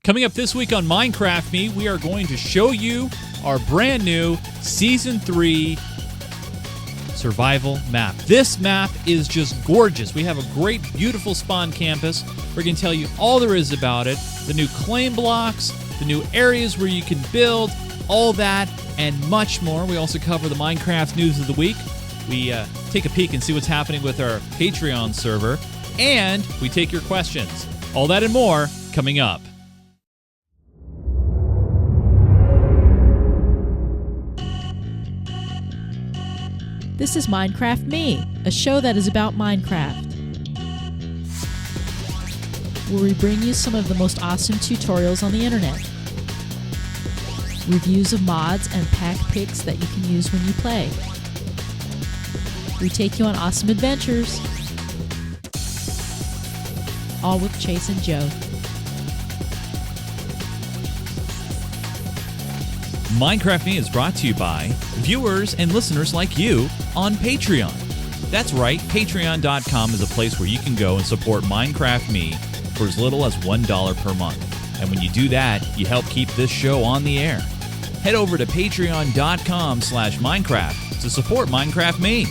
Coming up this week on Minecraft Me, we are going to show you our brand new Season 3 survival map. This map is just gorgeous. We have a great, beautiful spawn campus. We're going to tell you all there is about it, the new claim blocks, the new areas where you can build, all that and much more. We also cover the Minecraft news of the week. We take a peek and see what's happening with our Patreon server, and we take your questions. All that and more coming up. This is Minecraft Me, a show that is about Minecraft, where we bring you some of the most awesome tutorials on the internet, reviews of mods and pack picks that you can use when you play. We take you on awesome adventures, all with Chase and Joe. Minecraft Me is brought to you by viewers and listeners like you on Patreon. That's right, patreon.com is a place where you can go and support Minecraft Me for as little as $1 per month. And when you do that, you help keep this show on the air. Head over to patreon.com/Minecraft to support Minecraft Me.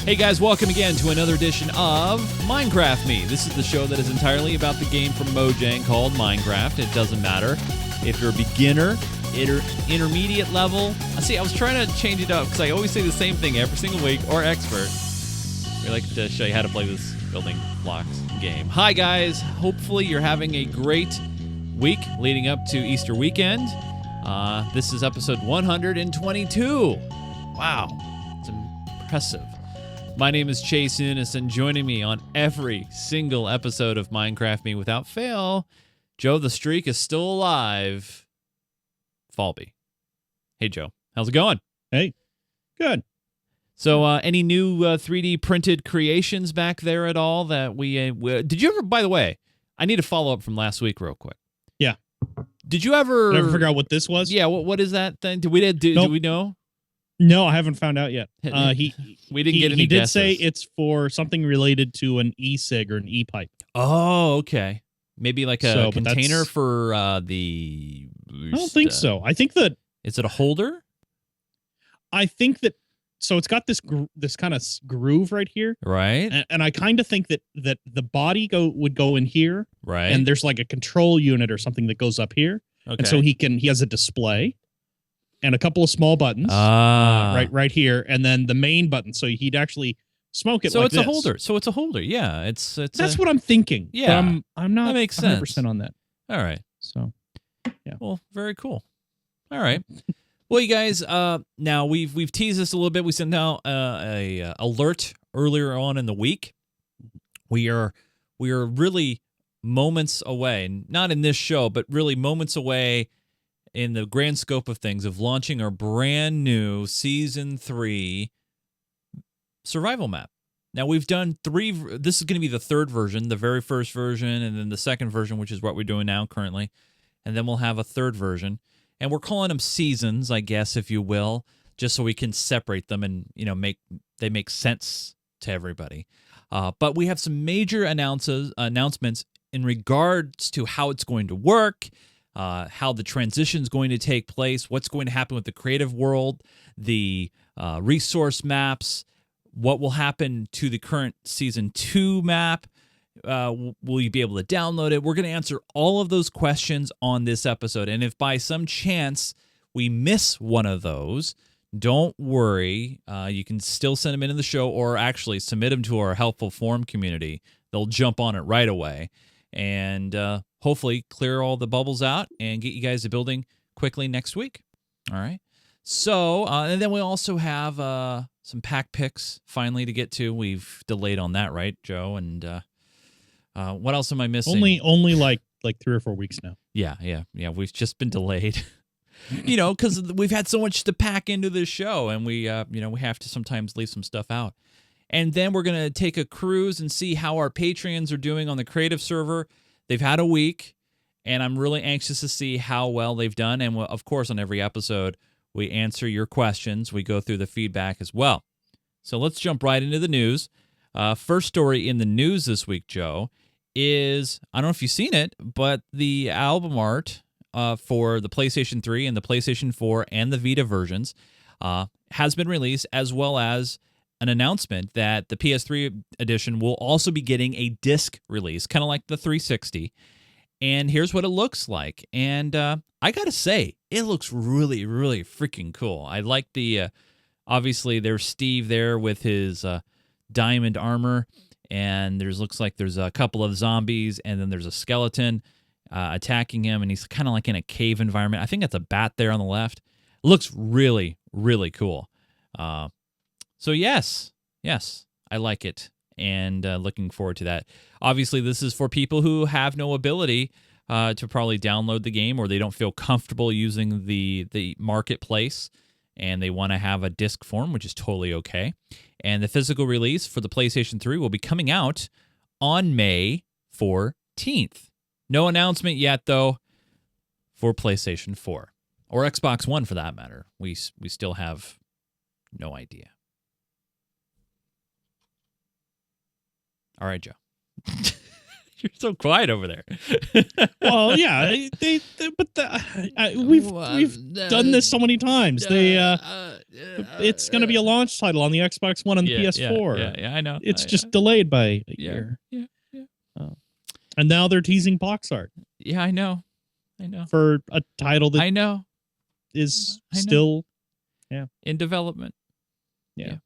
Hey guys, welcome again to another edition of Minecraft Me. This is the show that is entirely about the game from Mojang called Minecraft. It doesn't matter if you're a beginner, intermediate level. I was trying to change it up because I always say the same thing every single week, or expert. We like to show you how to play this building blocks game. Hi guys, hopefully you're having a great week leading up to Easter weekend. This is episode 122. Wow, it's impressive. My name is Chase Unis, and joining me on every single episode of Minecraft Me without fail, Joe the Streak is still alive. Falby. Hey, Joe. How's it going? Hey. Good. So, any new 3D printed creations back there at all that we did you ever, by the way, I need to follow up from last week real quick. Yeah. Did you ever figure out what this was? Yeah, what is that thing? Do we know? No, I haven't found out yet. We didn't get any He did guesses. say it's for something related to an e-cig or an e-pipe. Oh, okay. Maybe like a container for the... I don't think so. I think that... Is it a holder? I think that... So it's got this kind of groove right here. Right. And I kind of think that the body would go in here. Right. And there's like a control unit or something that goes up here. Okay. And so he has a display and a couple of small buttons right here. And then the main button. So he'd actually smoke it so like it's this. a holder. So it's a holder. Yeah. That's what I'm thinking. Yeah. But I'm not that makes 100% sense. on that. All right. So, yeah. Well, very cool. All right. Well, you guys, now we've teased this a little bit. We sent out a alert earlier on in the week. We are really moments away, not in this show, but really moments away in the grand scope of things of launching our brand new Season 3 survival map. Now, we've done 3. This is going to be the third version, the very first version, and then the second version, which is what we're doing now currently. And then we'll have a third version. And we're calling them seasons, I guess, if you will, just so we can separate them and, make sense to everybody. But we have some major announcements in regards to how it's going to work, how the transition is going to take place, what's going to happen with the creative world, the resource maps, what will happen to the current Season 2 map. Will you be able to download it? We're going to answer all of those questions on this episode. And if by some chance we miss one of those, don't worry. You can still send them into the show or actually submit them to our helpful forum community. They'll jump on it right away and hopefully clear all the bubbles out and get you guys to building quickly next week. All right. So, and then we also have some pack picks finally to get to. We've delayed on that, right, Joe? And what else am I missing? Only like 3 or 4 weeks now. Yeah. We've just been delayed, because we've had so much to pack into this show, and we have to sometimes leave some stuff out. And then we're gonna take a cruise and see how our Patreons are doing on the creative server. They've had a week, and I'm really anxious to see how well they've done. And of course, on every episode, we answer your questions. We go through the feedback as well. So let's jump right into the news. First story in the news this week, Joe, is, I don't know if you've seen it, but the album art for the PlayStation 3 and the PlayStation 4 and the Vita versions has been released, as well as an announcement that the PS3 edition will also be getting a disc release, kind of like the 360. And here's what it looks like. And I got to say, it looks really, really freaking cool. I like the, obviously, there's Steve there with his diamond armor. And looks like there's a couple of zombies, and then there's a skeleton attacking him, and he's kind of like in a cave environment. I think that's a bat there on the left. It looks really, really cool. So yes, I like it, and looking forward to that. Obviously, this is for people who have no ability to probably download the game, or they don't feel comfortable using the marketplace, and they want to have a disc form, which is totally okay. And the physical release for the PlayStation 3 will be coming out on May 14th. No announcement yet, though, for PlayStation 4. Or Xbox One, for that matter. We still have no idea. All right, Joe. You're so quiet over there. Well, yeah, we've done this so many times. It's going to be a launch title on the Xbox One and the PS4. Yeah, I know. It's just delayed by a year. Yeah. And now they're teasing box art. Yeah, I know. For a title that I know is still in development. Yeah.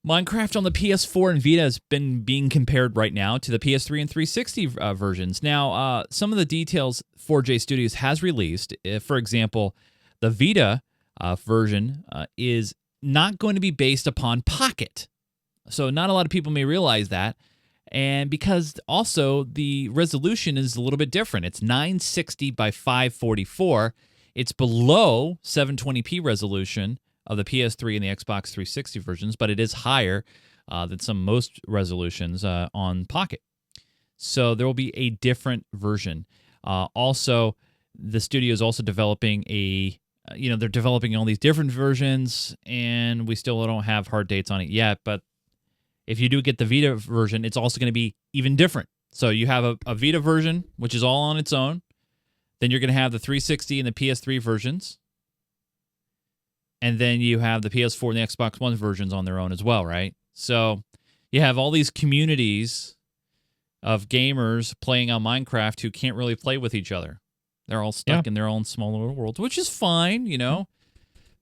Minecraft on the PS4 and Vita has been being compared right now to the PS3 and 360 versions. Now, some of the details 4J Studios has released. For example, the Vita version is not going to be based upon Pocket. So not a lot of people may realize that. And because also the resolution is a little bit different. It's 960 by 544. It's below 720p resolution of the PS3 and the Xbox 360 versions, but it is higher than most resolutions on Pocket. So there will be a different version. Also, the studio is also developing they're developing all these different versions, and we still don't have hard dates on it yet, but if you do get the Vita version, it's also going to be even different. So you have a Vita version, which is all on its own. Then you're going to have the 360 and the PS3 versions. And then you have the PS4 and the Xbox One versions on their own as well, right? So you have all these communities of gamers playing on Minecraft who can't really play with each other. They're all stuck in their own small little worlds, which is fine,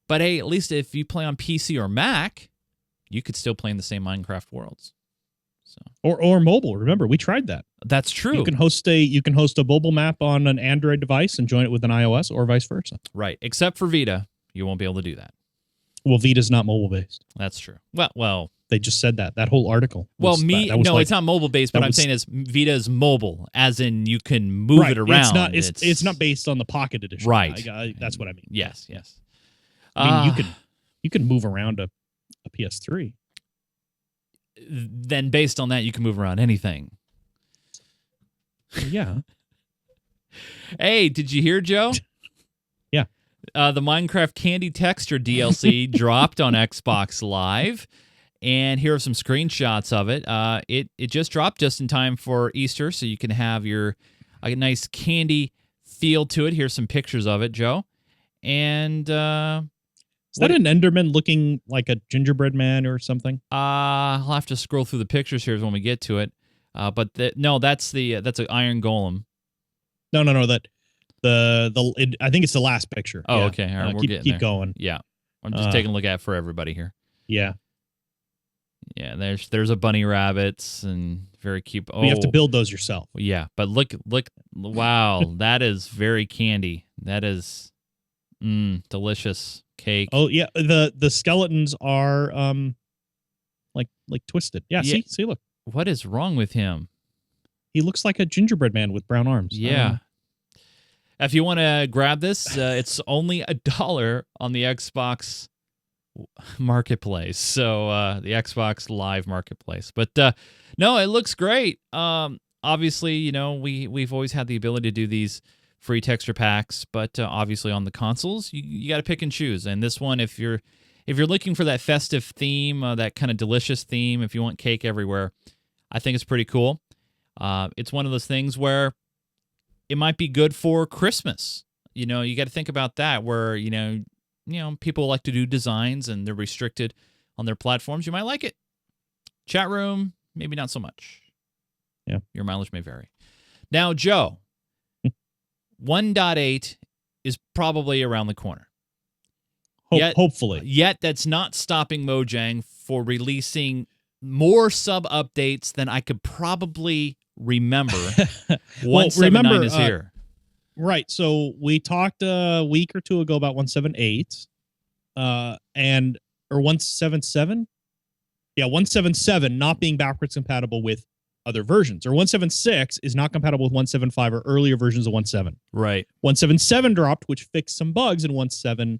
But hey, at least if you play on PC or Mac, you could still play in the same Minecraft worlds. So or mobile. Remember, we tried that. That's true. You can host a mobile map on an Android device and join it with an iOS, or vice versa. Right, except for Vita. You won't be able to do that. Well, Vita's not mobile-based. That's true. Well, they just said that. That whole article. It's not mobile-based, but I'm saying is Vita is mobile, as in you can move it around. It's not based on the Pocket Edition. Right. That's what I mean. Yes. I mean, you can move around a PS3. Then based on that, you can move around anything. Yeah. Hey, did you hear, Joe? Yeah. The Minecraft Candy Texture DLC dropped on Xbox Live, and here are some screenshots of it. It just dropped just in time for Easter, so you can have a nice candy feel to it. Here's some pictures of it, Joe. And is that an Enderman looking like a gingerbread man or something? I'll have to scroll through the pictures here when we get to it. But that's an Iron Golem. No. I think it's the last picture. Oh, okay. All right, keep going. Yeah, I'm just taking a look at it for everybody here. Yeah. There's a bunny rabbits and very cute. Oh, you have to build those yourself. Yeah, but look! Wow, that is very candy. That is delicious cake. Oh yeah, the skeletons are like twisted. Yeah. See, look. What is wrong with him? He looks like a gingerbread man with brown arms. Yeah. If you want to grab this, it's only $1 on the Xbox Marketplace. So the Xbox Live Marketplace. But no, it looks great. Obviously, we've always had the ability to do these free texture packs, but obviously on the consoles, you got to pick and choose. And this one, if you're looking for that festive theme, that kind of delicious theme, if you want cake everywhere, I think it's pretty cool. It's one of those things where it might be good for Christmas. You got to think about that, where people like to do designs and they're restricted on their platforms. You might like it. Chat room, maybe not so much. Yeah, your mileage may vary. Now, Joe, 1.8 is probably around the corner. Hopefully. Yet that's not stopping Mojang for releasing more sub updates than I could probably remember. 1.7.9 is here. Right. So we talked a week or two ago about 1.7.8 or 1.7.7. Yeah, 1.7.7 not being backwards compatible with other versions, or 1.7.6 is not compatible with 1.7.5 or earlier versions of 1.7. Right. 1.7.7 dropped, which fixed some bugs in 1.7.6.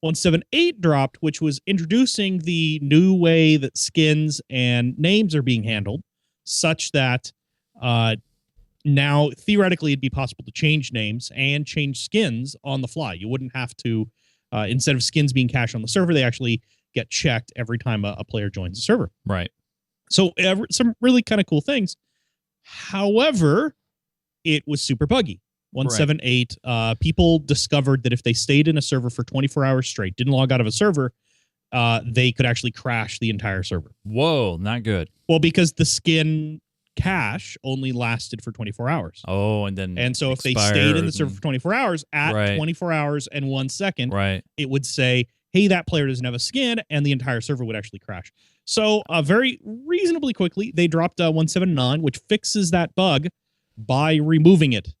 1.7.8 dropped, which was introducing the new way that skins and names are being handled, such that now theoretically it'd be possible to change names and change skins on the fly. You wouldn't have to, instead of skins being cached on the server, they actually get checked every time a player joins the server. Right. So some really kind of cool things. However, it was super buggy. 1.7.8, people discovered that if they stayed in a server for 24 hours straight, didn't log out of a server, they could actually crash the entire server. Whoa, not good. Well, because the skin cache only lasted for 24 hours. Oh, and so if they stayed in the server for 24 hours, at 24 hours and 1 second, it would say, hey, that player doesn't have a skin, and the entire server would actually crash. So very reasonably quickly, they dropped 1.7.9, which fixes that bug by removing it.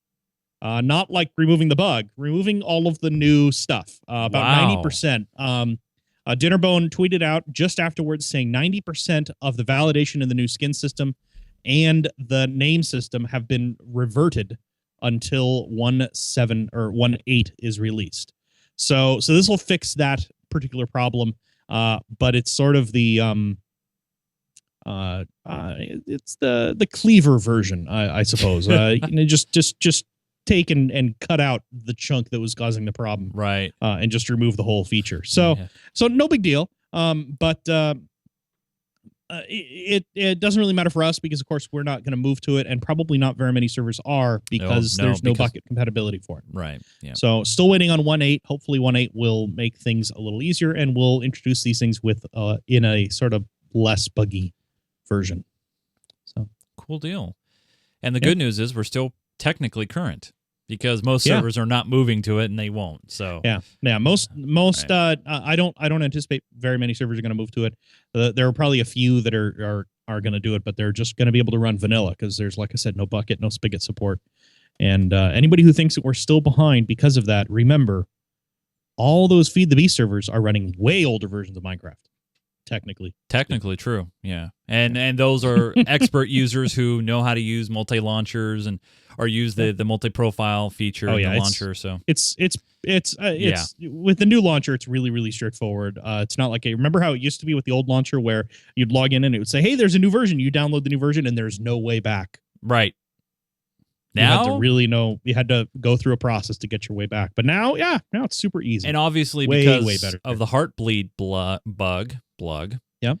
Not like removing the bug, removing all of the new stuff, about 90%. Dinnerbone tweeted out just afterwards saying 90% of the validation in the new skin system and the name system have been reverted until 1.7 or 1.8 is released. So this will fix that particular problem, but it's sort of the it's the cleaver version, I suppose. Just take and cut out the chunk that was causing the problem, right? And just remove the whole feature. So no big deal. But it doesn't really matter for us because, of course, we're not going to move to it, and probably not very many servers are because there's no bucket compatibility for it. Right. Yeah. So still waiting on 1.8. Hopefully 1.8 will make things a little easier, and we'll introduce these things with in a sort of less buggy version. So cool deal. And the good news is we're still technically current, because most servers are not moving to it, and they won't. So most I don't anticipate very many servers are going to move to it. There are probably a few that are going to do it, but they're just going to be able to run vanilla because there's, like I said, no bucket, no spigot support. And anybody who thinks that we're still behind because of that, remember, all those Feed the Beast servers are running way older versions of Minecraft. Technically true. Yeah. And those are expert users who know how to use multi-launchers and or use the multi-profile feature in the launcher. So it's with the new launcher, it's really, really straightforward. It's not like remember how it used to be with the old launcher where you'd log in and it would say, hey, there's a new version. You download the new version and there's no way back. Right. Now you had to go through a process to get your way back. But now it's super easy. And obviously because of the Heartbleed bug. Yep.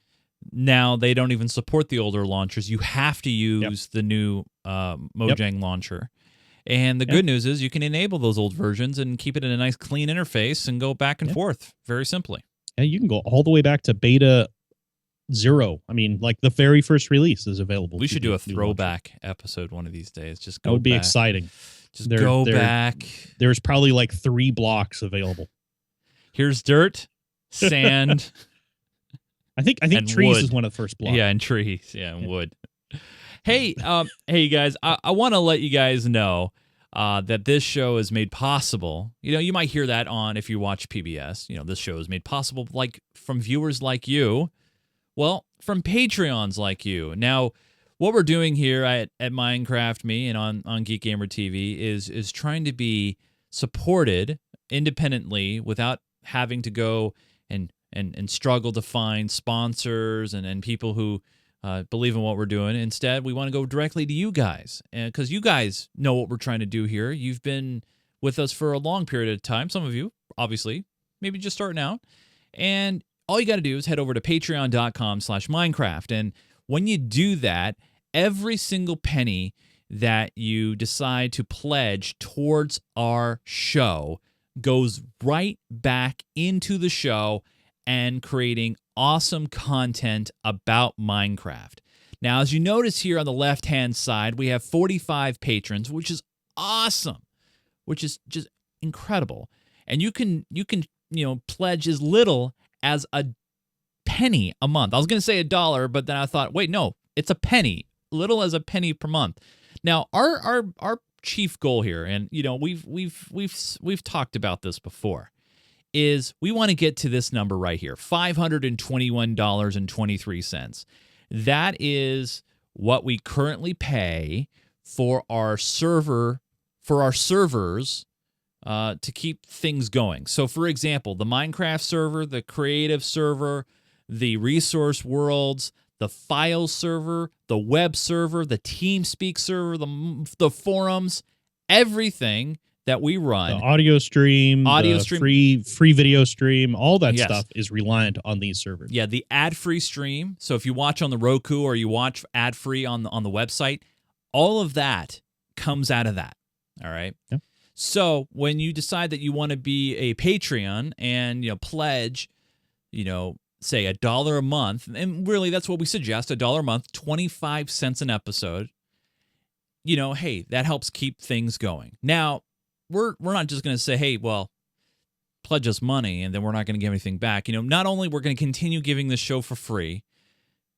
Now they don't even support the older launchers. You have to use the new Mojang launcher. And the good news is you can enable those old versions and keep it in a nice clean interface and go back and forth very simply. Yeah, you can go all the way back to beta 0. I mean, like the very first release is available. We should do a throwback episode one of these days. Just go That would be back. exciting. Just go back. There's probably like 3 blocks available. Here's dirt, sand. I think trees wood. Is one of the first blocks. Yeah, and trees. Yeah, and wood. Hey, hey guys, I want to let you guys know that this show is made possible. You might hear that on if you watch PBS. This show is made possible from viewers like you. Well, from Patreons like you. Now, what we're doing here at Minecraft Me and on GeekGamerTV is trying to be supported independently without having to go and struggle to find sponsors and people who believe in what we're doing. Instead, we want to go directly to you guys, because you guys know what we're trying to do here. You've been with us for a long period of time. Some of you, obviously, maybe just starting out. And all you got to do is head over to patreon.com/Minecraft. And when you do that, every single penny that you decide to pledge towards our show goes right back into the show and creating awesome content about Minecraft. Now, as you notice here on the left-hand side, we have 45 patrons, which is awesome, which is just incredible. And you can pledge as little as a penny a month. I was going to say $1, but then I thought, wait, no, it's a penny, little as a penny per month. Now, our chief goal here, and we've talked about this before, is we want to get to this number right here, $521.23. That is what we currently pay for our servers to keep things going. So, for example, the Minecraft server, the creative server, the resource worlds, the file server, the web server, the TeamSpeak server, the forums, everything that we run, the audio stream, free video stream, all that stuff is reliant on these servers. Yeah, the ad-free stream. So if you watch on the Roku or you watch ad-free on the website, all of that comes out of that. All right. Yeah. So when you decide that you want to be a Patreon and pledge, say $1 a month, and really that's what we suggest, $1 a month, 25 cents an episode. Hey, that helps keep things going. Now, we're not just going to say, hey, well, pledge us money and then we're not going to give anything back. Not only we're going to continue giving this show for free,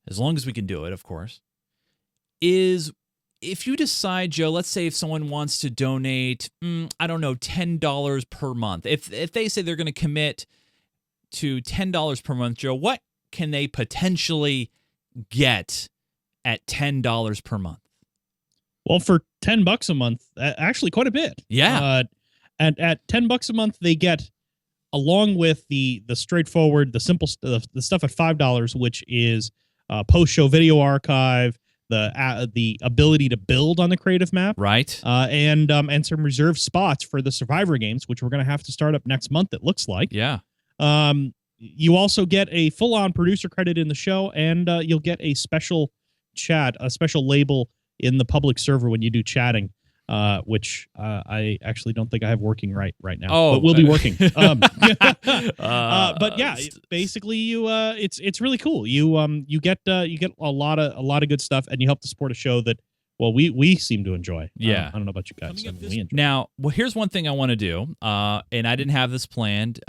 as long as we can do it, of course, is if you decide, Joe, let's say if someone wants to donate, I don't know, $10 per month. If they say they're going to commit to $10 per month, Joe, what can they potentially get at $10 per month? Well, for $10 a month, actually quite a bit. Yeah. And at $10 a month, they get, along with the straightforward, the simple the stuff at $5, which is post-show video archive, the ability to build on the creative map, right? And some reserved spots for the Survivor games, which we're going to have to start up next month. It looks like. Yeah. You also get a full-on producer credit in the show, and you'll get a special chat, a special label in the public server when you do chatting, which I actually don't think I have working right now. Oh, but we'll be working. But yeah, basically, it's really cool. You get a lot of good stuff, and you help to support a show that, well, we seem to enjoy. Yeah, I don't know about you guys. We enjoy. Now, well, here's one thing I want to do, and I didn't have this planned.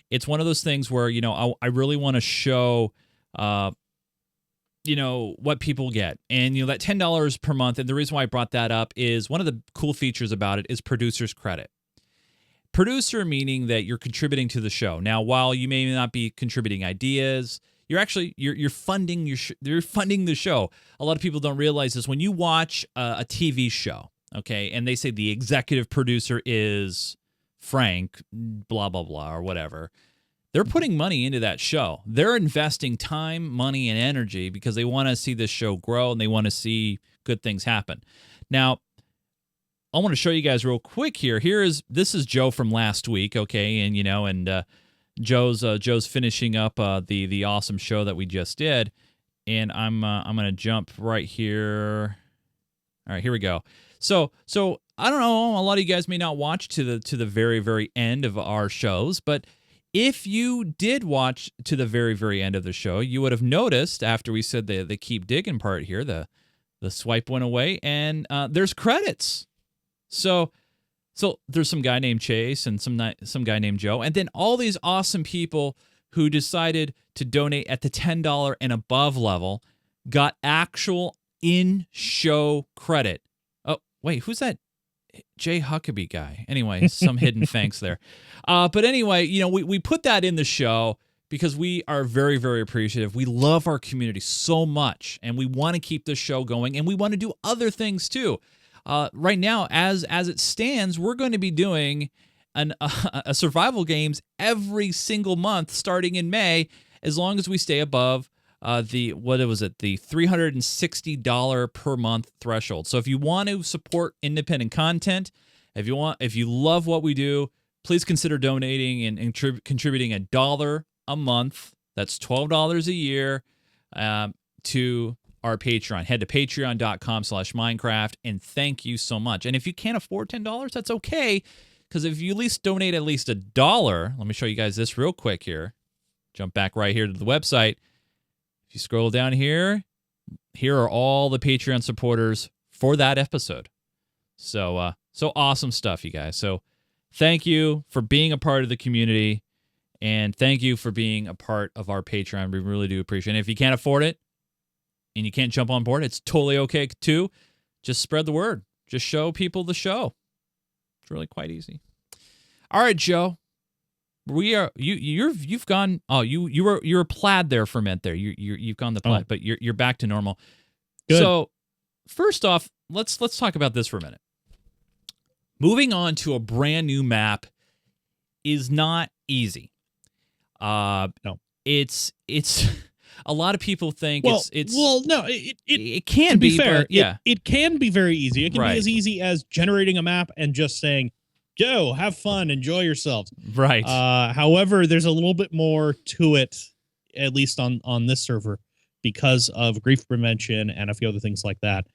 It's one of those things where I really want to show. What people get. And, that $10 per month, and the reason why I brought that up is one of the cool features about it is producer's credit. Producer meaning that you're contributing to the show. Now, while you may not be contributing ideas, you're funding you're funding the show. A lot of people don't realize this. When you watch a TV show, okay, and they say the executive producer is Frank, blah, blah, blah, or whatever, they're putting money into that show. They're investing time, money, and energy because they want to see this show grow and they want to see good things happen. Now, I want to show you guys real quick here. This is Joe from last week, okay, and Joe's finishing up the awesome show that we just did, and I'm gonna jump right here. All right, here we go. So I don't know. A lot of you guys may not watch to the very, very end of our shows, but if you did watch to the very, very end of the show, you would have noticed after we said the keep digging part here, the swipe went away, and there's credits. So there's some guy named Chase and some guy named Joe, and then all these awesome people who decided to donate at the $10 and above level got actual in-show credit. Oh, wait, who's that? Jay Huckabee guy. Anyway, some hidden thanks there. But anyway, we put that in the show because we are very, very appreciative. We love our community so much, and we want to keep this show going, and we want to do other things too. Right now, as it stands, we're going to be doing a survival games every single month starting in May, as long as we stay above the $360 per month threshold. So if you want to support independent content, if you love what we do, please consider donating and contributing $1 a month. That's $12 a year to our Patreon. Head to patreon.com/Minecraft, and thank you so much. And if you can't afford $10, that's okay, because if you at least donate at least $1, let me show you guys this real quick here. Jump back right here to the website. If you scroll down here, here are all the Patreon supporters for that episode. So awesome stuff, you guys. So thank you for being a part of the community, and thank you for being a part of our Patreon. We really do appreciate it. If you can't afford it and you can't jump on board, it's totally okay too. Just spread the word. Just show people the show. It's really quite easy. All right, Joe. You've gone. Oh, you were plaid there for a minute there. You've gone the plaid, but you're back to normal. Good. So first off, let's talk about this for a minute. Moving on to a brand new map is not easy. No, it's a lot of people think it can to be fair. But yeah, it can be very easy. It can Right. be as easy as generating a map and just saying, "Go, have fun, enjoy yourselves." right. However, there's a little bit more to it, at least on this server, because of grief prevention and a few other things like that.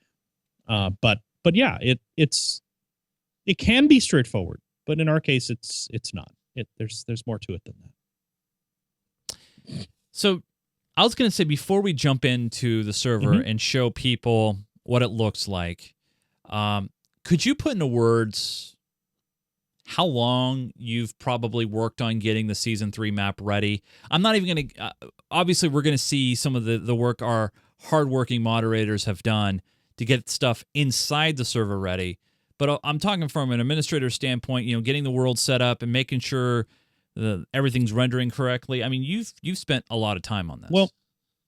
But yeah, it can be straightforward, but in our case, it's not. There's more to it than that. So I was going to say, before we jump into the server and show people what it looks like, could you put into words how long you've probably worked on getting the Season 3 map ready? I'm not even going to... obviously, we're going to see some of the work our hardworking moderators have done to get stuff inside the server ready. But I'm talking from an administrator standpoint, getting the world set up and making sure everything's rendering correctly. I mean, you've spent a lot of time on this.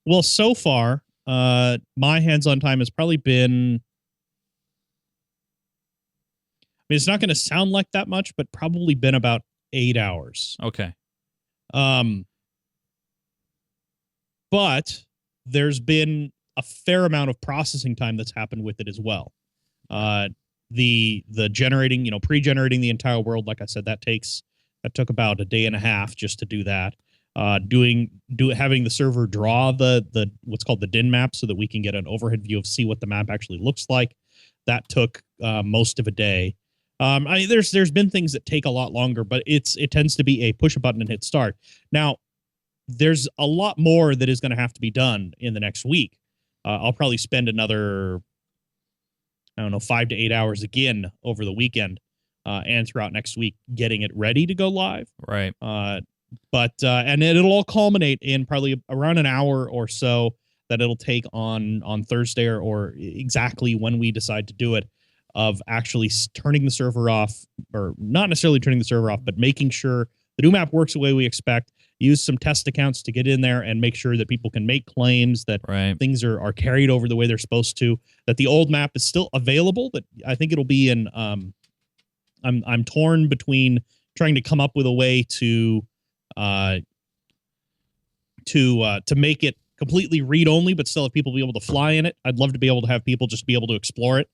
Well, so far, my hands-on time has probably been... I mean, it's not going to sound like that much, but probably been about 8 hours. Okay. But there's been a fair amount of processing time that's happened with it as well. The generating, pre-generating the entire world, like I said, that took about a day and a half just to do that. Having the server draw the what's called the DIN map so that we can get an overhead view of see what the map actually looks like. That took most of a day. There's been things that take a lot longer, but it tends to be a push a button and hit start. Now, there's a lot more that is going to have to be done in the next week. I'll probably spend another, 5 to 8 hours again over the weekend and throughout next week getting it ready to go live. Right. But it'll all culminate in probably around an hour or so that it'll take on Thursday or exactly when we decide to do it, of actually turning the server off, or not necessarily turning the server off, but making sure the new map works the way we expect. Use some test accounts to get in there and make sure that people can make claims that things are carried over the way they're supposed to, that the old map is still available, but I think it'll be in I'm torn between trying to come up with a way to make it completely read only, but still have people be able to fly in it. I'd love to be able to have people just be able to explore it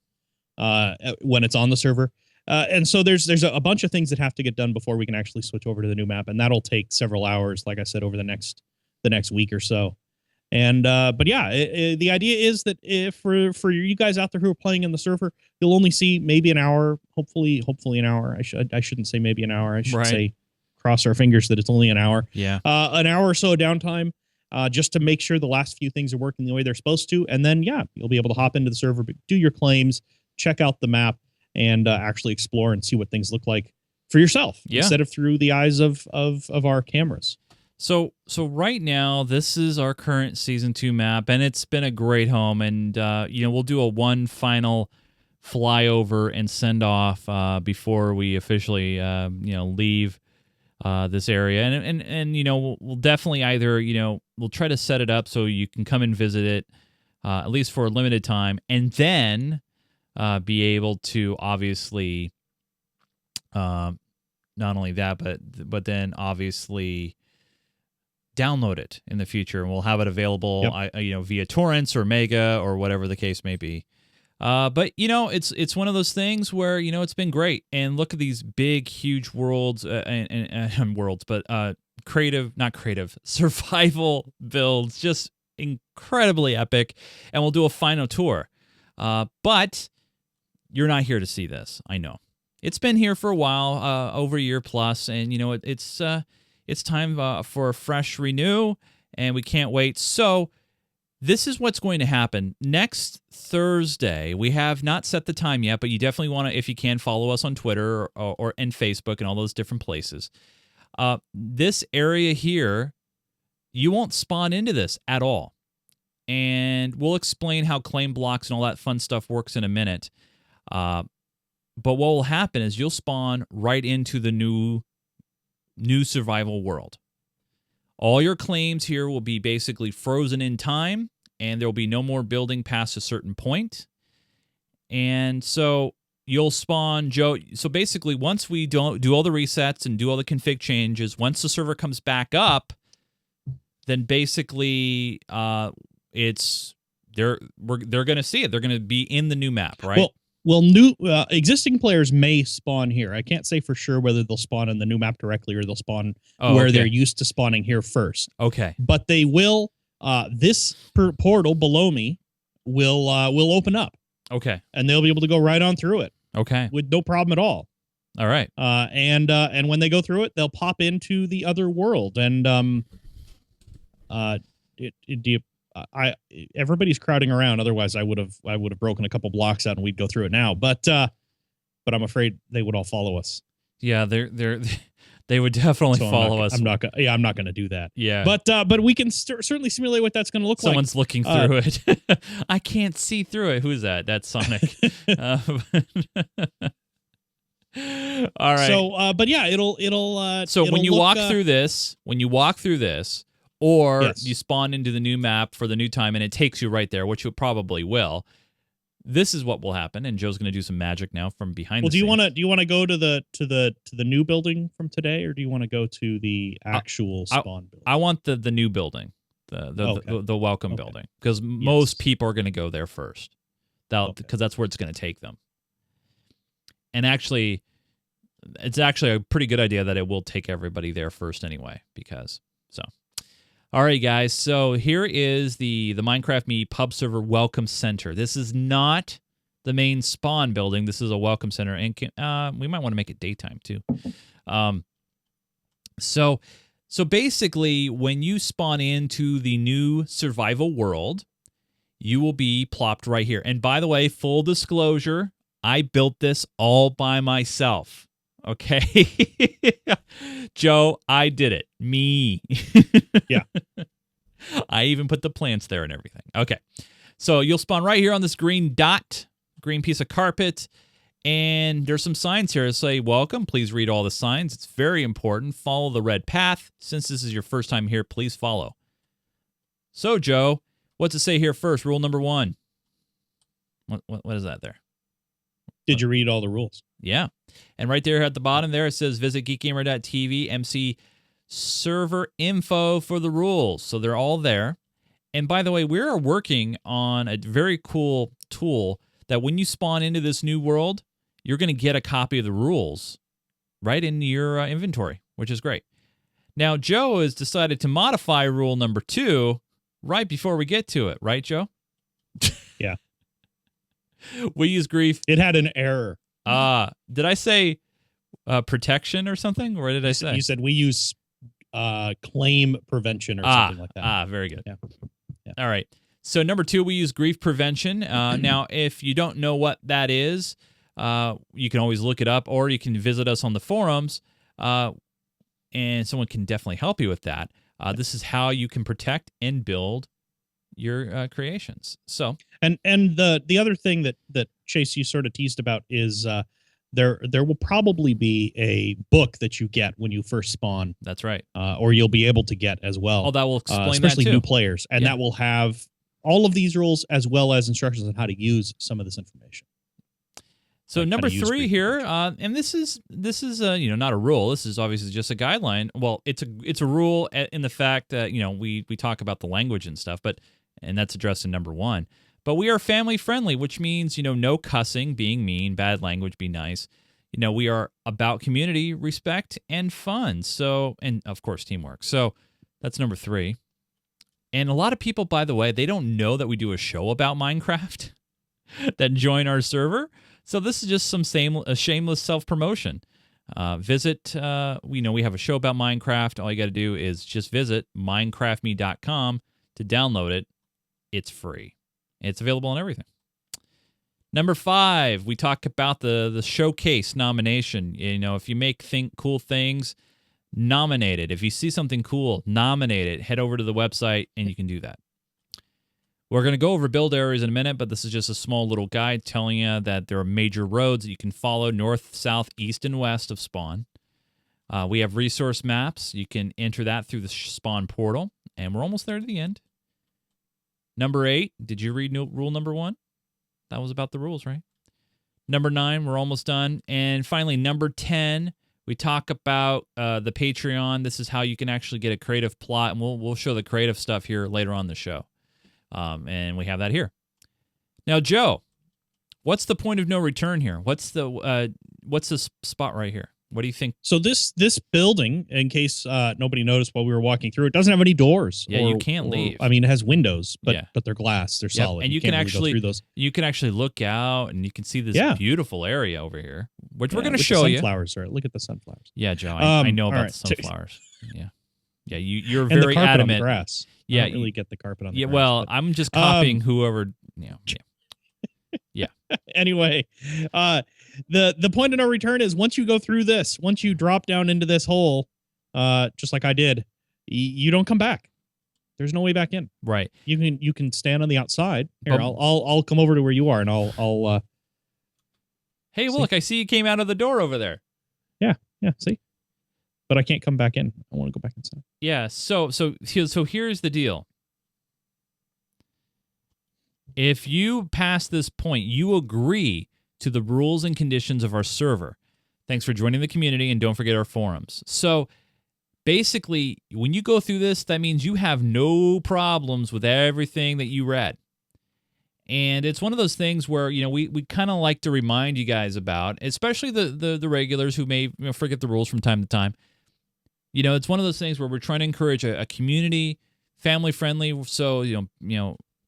when it's on the server. And so there's a bunch of things that have to get done before we can actually switch over to the new map, and that'll take several hours, like I said, over the next week or so. And but yeah, the idea is that if for you guys out there who are playing in the server, you'll only see maybe an hour, hopefully an hour. I shouldn't say maybe an hour. I should say cross our fingers that it's only an hour. Yeah. An hour or so of downtime, just to make sure the last few things are working the way they're supposed to, and then you'll be able to hop into the server, do your claims, check out the map, and actually explore and see what things look like for yourself instead of through the eyes of our cameras. So right now, this is our current Season 2 map, and it's been a great home. And, we'll do one final flyover and send off before we officially, leave this area. And we'll definitely either, we'll try to set it up so you can come and visit it, at least for a limited time, and then be able to obviously, not only that, but then obviously download it in the future, and we'll have it available, via torrents or Mega or whatever the case may be. But it's one of those things where it's been great, and look at these big, huge worlds and worlds, but not creative survival builds, just incredibly epic, and we'll do a final tour. But you're not here to see this. I know. It's been here for a while, over a year plus, and it's time for a fresh renew, and we can't wait. So this is what's going to happen next Thursday. We have not set the time yet, but you definitely want to, if you can, follow us on Twitter or and Facebook and all those different places. This area here, you won't spawn into this at all. And we'll explain how claim blocks and all that fun stuff works in a minute. But what will happen is you'll spawn right into the new survival world. All your claims here will be basically frozen in time, and there will be no more building past a certain point. And so you'll spawn, Joe. So basically, once we do all the resets and do all the config changes, once the server comes back up, then basically they're going to see it. They're going to be in the new map, right? Well, new existing players may spawn here. I can't say for sure whether they'll spawn in the new map directly or they'll spawn where they're used to spawning here first. Okay. But they will. This portal below me will open up. Okay. And they'll be able to go right on through it. Okay. With no problem at all. All right. And when they go through it, they'll pop into the other world. And everybody's crowding around. Otherwise, I would have broken a couple blocks out and we'd go through it now. But I'm afraid they would all follow us. Yeah, they would definitely follow us. I'm not gonna do that. Yeah. But we can certainly simulate what that's gonna look like. Someone's looking through it. I can't see through it. Who's that? That's Sonic. All right. So, but yeah, it'll. So it'll when you look, walk through this, or yes. you spawn into the new map for the new time, and it takes you right there, which you probably will. This is what will happen, and Joe's going to do some magic now from behind. Well, the scenes. do you want to go to the new building from today, or do you want to go to the actual spawn building? I want the new building, the welcome building, because most people are going to go there first, because that's where it's going to take them. And actually, it's actually a pretty good idea that it will take everybody there first anyway, because so. All right, guys, so here is the Minecraft Me pub server welcome center. This is not the main spawn building. This is a welcome center, and we might want to make it daytime too. So basically, when you spawn into the new survival world, you will be plopped right here. And by the way, full disclosure, I built this all by myself. Okay. Joe, I did it. Me. Yeah. I even put the plants there and everything. Okay. So you'll spawn right here on this green dot, green piece of carpet, and there's some signs here that say, welcome. Please read all the signs. It's very important. Follow the red path. Since this is your first time here, please follow. So, Joe, what's it say here first? Rule number 1. What is that there? Did you read all the rules? Yeah. And right there at the bottom there, it says visit GeekGamer.tv, MC server info for the rules. So they're all there. And by the way, we are working on a very cool tool that when you spawn into this new world, you're going to get a copy of the rules right in your inventory, which is great. Now, Joe has decided to modify rule number 2 right before we get to it. Right, Joe? Yeah. We use grief. It had an error. Did I say protection or something? Or did I say? You said we use claim prevention or something like that. Very good. Yeah. All right. So number 2, we use grief prevention. Now, if you don't know what that is, you can always look it up, or you can visit us on the forums, and someone can definitely help you with that. This is how you can protect and build your creations. So and the other thing that Chase, you sort of teased about is there will probably be a book that you get when you first spawn. That's right. Or you'll be able to get as well. Oh, that will explain especially that too. New players, and that will have all of these rules as well as instructions on how to use some of this information. So number 3 here, and this is not a rule. This is obviously just a guideline. Well, it's a rule in the fact that we talk about the language and stuff, and that's addressed in number 1. But we are family friendly, which means no cussing, being mean, bad language, be nice. We are about community, respect, and fun. So, and of course teamwork. So that's number 3. And a lot of people, by the way, they don't know that we do a show about Minecraft that join our server. So this is just some shameless self-promotion. Visit, we have a show about Minecraft. All you got to do is just visit minecraftme.com to download it. It's free. It's available on everything. Number 5, we talk about the showcase nomination. If you make cool things, nominate it. If you see something cool, nominate it. Head over to the website and you can do that. We're going to go over build areas in a minute, but this is just a small little guide telling you that there are major roads that you can follow north, south, east, and west of spawn. We have resource maps. You can enter that through the spawn portal, and we're almost there to the end. Number 8, did you read rule number 1? That was about the rules, right? Number 9, we're almost done. And finally, number 10, we talk about the Patreon. This is how you can actually get a creative plot, and we'll show the creative stuff here later on in the show. And we have that here. Now, Joe, what's the point of no return here? What's the spot right here? What do you think? So this building, in case nobody noticed while we were walking through, it doesn't have any doors. Yeah, you can't leave. I mean, it has windows, but they're glass. They're solid. And you can actually really go through those. You can actually look out, and you can see this beautiful area over here, which we're going to show you. Sunflowers, right? Look at the sunflowers. Yeah, Joe, I know about the sunflowers. Yeah, you're and very the carpet adamant. On the grass. Yeah, I don't really get the carpet on the grass. Well, but, I'm just copying whoever. Yeah. Anyway, the point of no return is once you go through this, once you drop down into this hole, just like I did, you don't come back. There's no way back in. Right. You can stand on the outside. Here, I'll come over to where you are, and I'll. Hey, look! I see you came out of the door over there. Yeah. See, but I can't come back in. I want to go back inside. Yeah. So here's the deal. If you pass this point, you agree to the rules and conditions of our server. Thanks for joining the community, and don't forget our forums. So basically, when you go through this, that means you have no problems with everything that you read. And it's one of those things where, we kind of like to remind you guys about, especially the regulars who may forget the rules from time to time. It's one of those things where we're trying to encourage a community, family-friendly, so,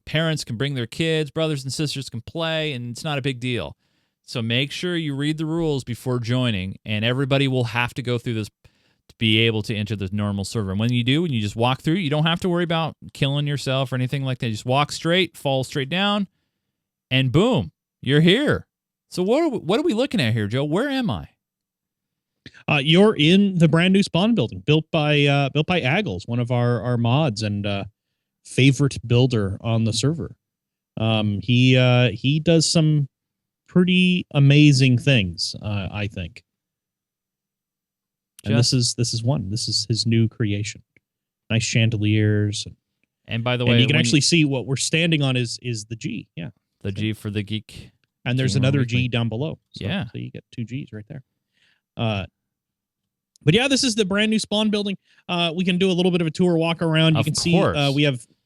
parents can bring their kids, brothers and sisters can play, and it's not a big deal. So make sure you read the rules before joining, and everybody will have to go through this to be able to enter the normal server. And when you do, when you just walk through, you don't have to worry about killing yourself or anything like that. You just walk straight, fall straight down, and boom, you're here. So what are we looking at here, Joe? Where am I? You're in the brand new spawn building built by Aggles, one of our mods and favorite builder on the server. He does some pretty amazing things, I think. And this is one. This is his new creation. Nice chandeliers. And by the way, you can actually see what we're standing on is the G. Yeah. The G for the geek. And there's another G down below. So, yeah. So you get 2 G's right there. But yeah, this is the brand new spawn building. We can do a little bit of a tour walk around. You can see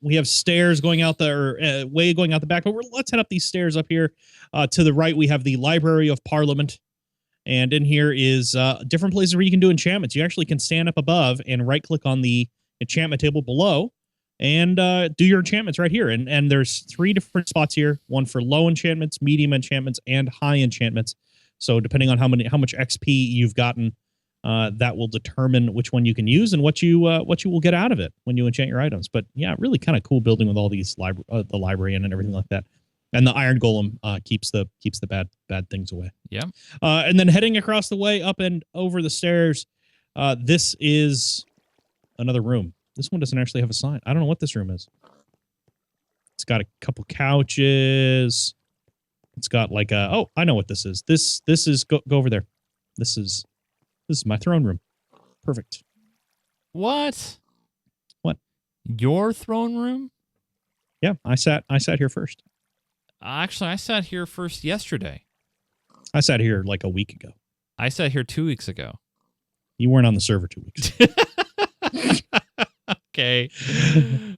we have stairs going out the way going out the back. But let's head up these stairs up here. To the right, we have the Library of Parliament. And in here is different places where you can do enchantments. You actually can stand up above and right-click on the enchantment table below and do your enchantments right here. And there's 3 different spots here. One for low enchantments, medium enchantments, and high enchantments. So depending on how much XP you've gotten, that will determine which one you can use and what you will get out of it when you enchant your items. But yeah, really kind of cool building with all these the library and everything like that. And the iron golem keeps the bad things away. Yeah. And then heading across the way up and over the stairs, this is another room. This one doesn't actually have a sign. I don't know what this room is. It's got a couple couches. It's got like a I know what this is. This is go over there. This is my throne room. Perfect. What? What? Your throne room? Yeah, I sat here first. Actually, I sat here first yesterday. I sat here like a week ago. I sat here 2 weeks ago. You weren't on the server 2 weeks. Okay.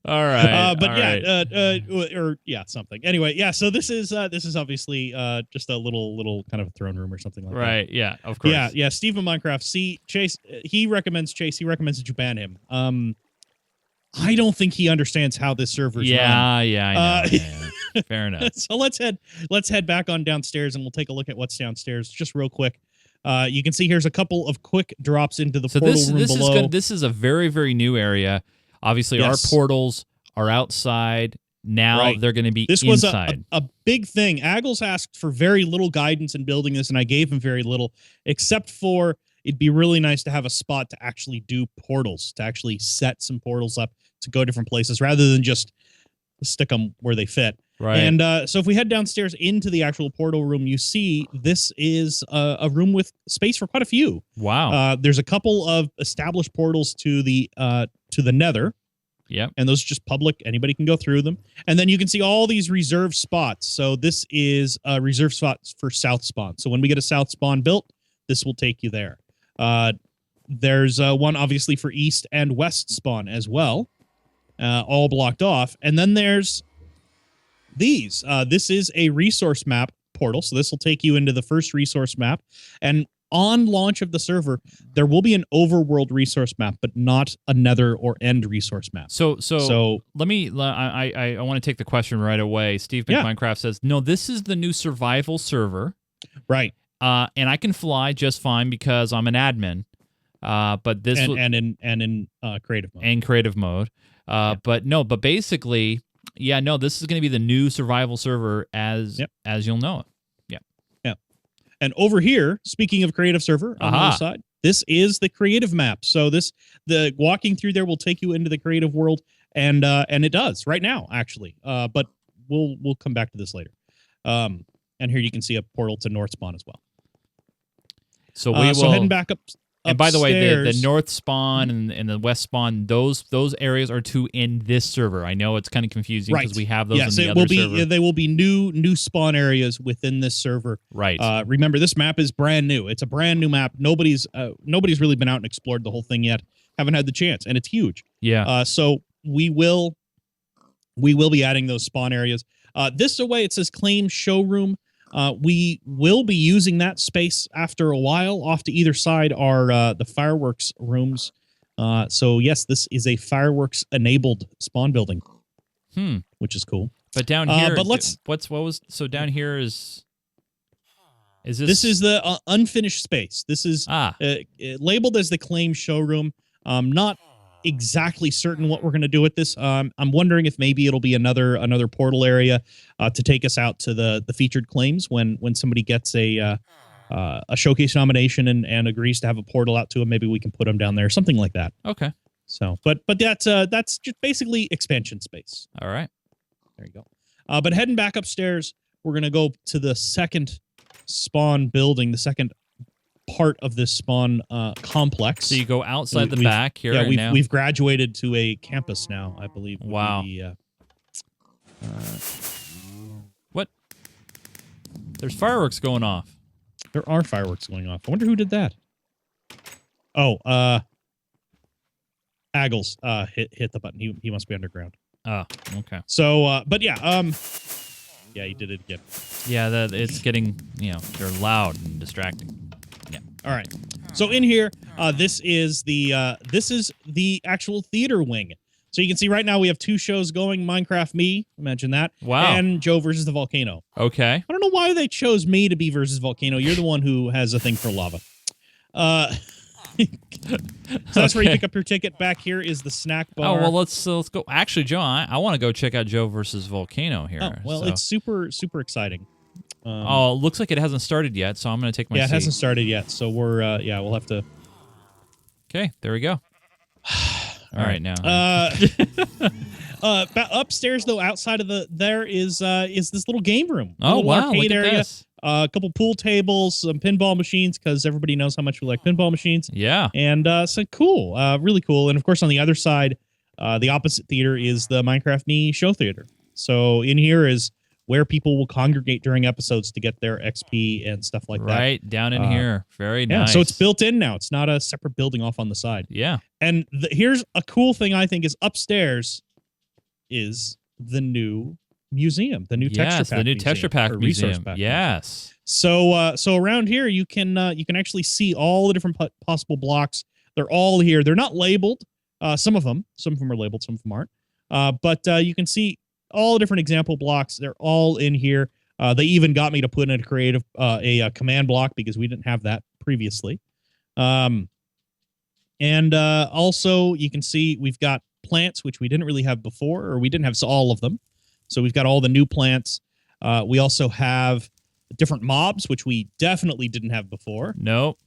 All right. But something. Anyway, yeah. So this is obviously just a little kind of a throne room or something like that. Right. Yeah. Of course. Yeah. Steve of Minecraft. See, Chase. He recommends that you ban him. I don't think he understands how this server's run. I know. Yeah. Fair enough. So let's head back on downstairs, and we'll take a look at what's downstairs just real quick. You can see here's a couple of quick drops into the portal room below. This is a very, very new area. Obviously, our portals are outside. Now they're going to be this inside. Was a big thing. Aggles asked for very little guidance in building this, and I gave him very little, except for it'd be really nice to have a spot to actually do portals, to actually set some portals up to go different places rather than just stick them where they fit. Right. And so if we head downstairs into the actual portal room, you see this is a room with space for quite a few. Wow. There's a couple of established portals to the Nether. Yep. And those are just public. Anybody can go through them. And then you can see all these reserved spots. So this is a reserved spot for South Spawn. So when we get a South Spawn built, this will take you there. There's one obviously for East and West Spawn as well, all blocked off. And then there's these. This is a resource map portal. So this will take you into the first resource map. And on launch of the server, there will be an overworld resource map, but not a Nether or End resource map. So let me. I want to take the question right away. Steve Minecraft says, "No, this is the new survival server, right? And I can fly just fine because I'm an admin. But this in creative mode But basically, this is going to be the new survival server as you'll know it." And over here, speaking of creative server on the other side, this is the creative map. So the walking through there will take you into the creative world, and it does right now actually. But we'll come back to this later. And here you can see a portal to North Spawn as well. So we will heading back up. And by the way, the North Spawn and the West Spawn, those areas are to in this server. I know it's kind of confusing because we have those in the other server. They will be new spawn areas within this server. Right. Remember, this map is brand new. It's a brand new map. Nobody's really been out and explored the whole thing yet. Haven't had the chance, and it's huge. Yeah. So we will be adding those spawn areas. This away, it says claim showroom. We will be using that space after a while. Off to either side are the fireworks rooms. So yes, this is a fireworks enabled spawn building, which is cool. But down here, down here is this? This is the unfinished space. This is labeled as the claim showroom. Not exactly certain what we're going to do with this. I'm wondering if maybe it'll be another portal area to take us out to the featured claims when somebody gets a showcase nomination and agrees to have a portal out to them. Maybe we can put them down there, something like that. Okay. So, but that's just basically expansion space. All right. There you go. But heading back upstairs, we're going to go to the second spawn building, the second part of this spawn complex. So you go outside the back here. Yeah, we've graduated to a campus now, I believe. Wow. What? There's fireworks going off. There are fireworks going off. I wonder who did that. Oh, Aggles hit the button. He must be underground. Oh, okay. So, but yeah, he did it again. Yeah, it's getting, they're loud and distracting. Yeah. All right. So in here, this is the actual theater wing. So you can see right now we have two shows going. Minecraft Me, imagine that. Wow. And Joe versus the Volcano. Okay. I don't know why they chose me to be versus Volcano. You're the one who has a thing for lava. So that's where you pick up your ticket. Back here is the snack bar. Oh, well, let's go. Actually, Joe, I want to go check out Joe versus Volcano here. Oh, well, it's super, super exciting. It looks like it hasn't started yet, so I'm going to take my seat. Yeah, it hasn't started yet, so we're, we'll have to... Okay, there we go. All right, now. Upstairs, though, outside of there is this little game room. Oh, wow, arcade look at area. this. A couple pool tables, some pinball machines, because everybody knows how much we like pinball machines. Yeah. And so cool, really cool. And, of course, on the other side, the opposite theater is the Minecraft Me show theater. So in here is where people will congregate during episodes to get their XP and stuff like that. Right, down in here. Very nice. So it's built in now. It's not a separate building off on the side. Yeah. And here's a cool thing I think is upstairs is the new museum, the new texture pack. The new texture pack museum. Yes. So around here you can actually see all the different possible blocks. They're all here. They're not labeled. Some of them are labeled, some of them aren't. But you can see all the different example blocks. They're all in here. They even got me to put in a command block because we didn't have that previously. And also, you can see we've got plants, which we didn't really have before, or we didn't have all of them. So we've got all the new plants. We also have different mobs, which we definitely didn't have before. Nope.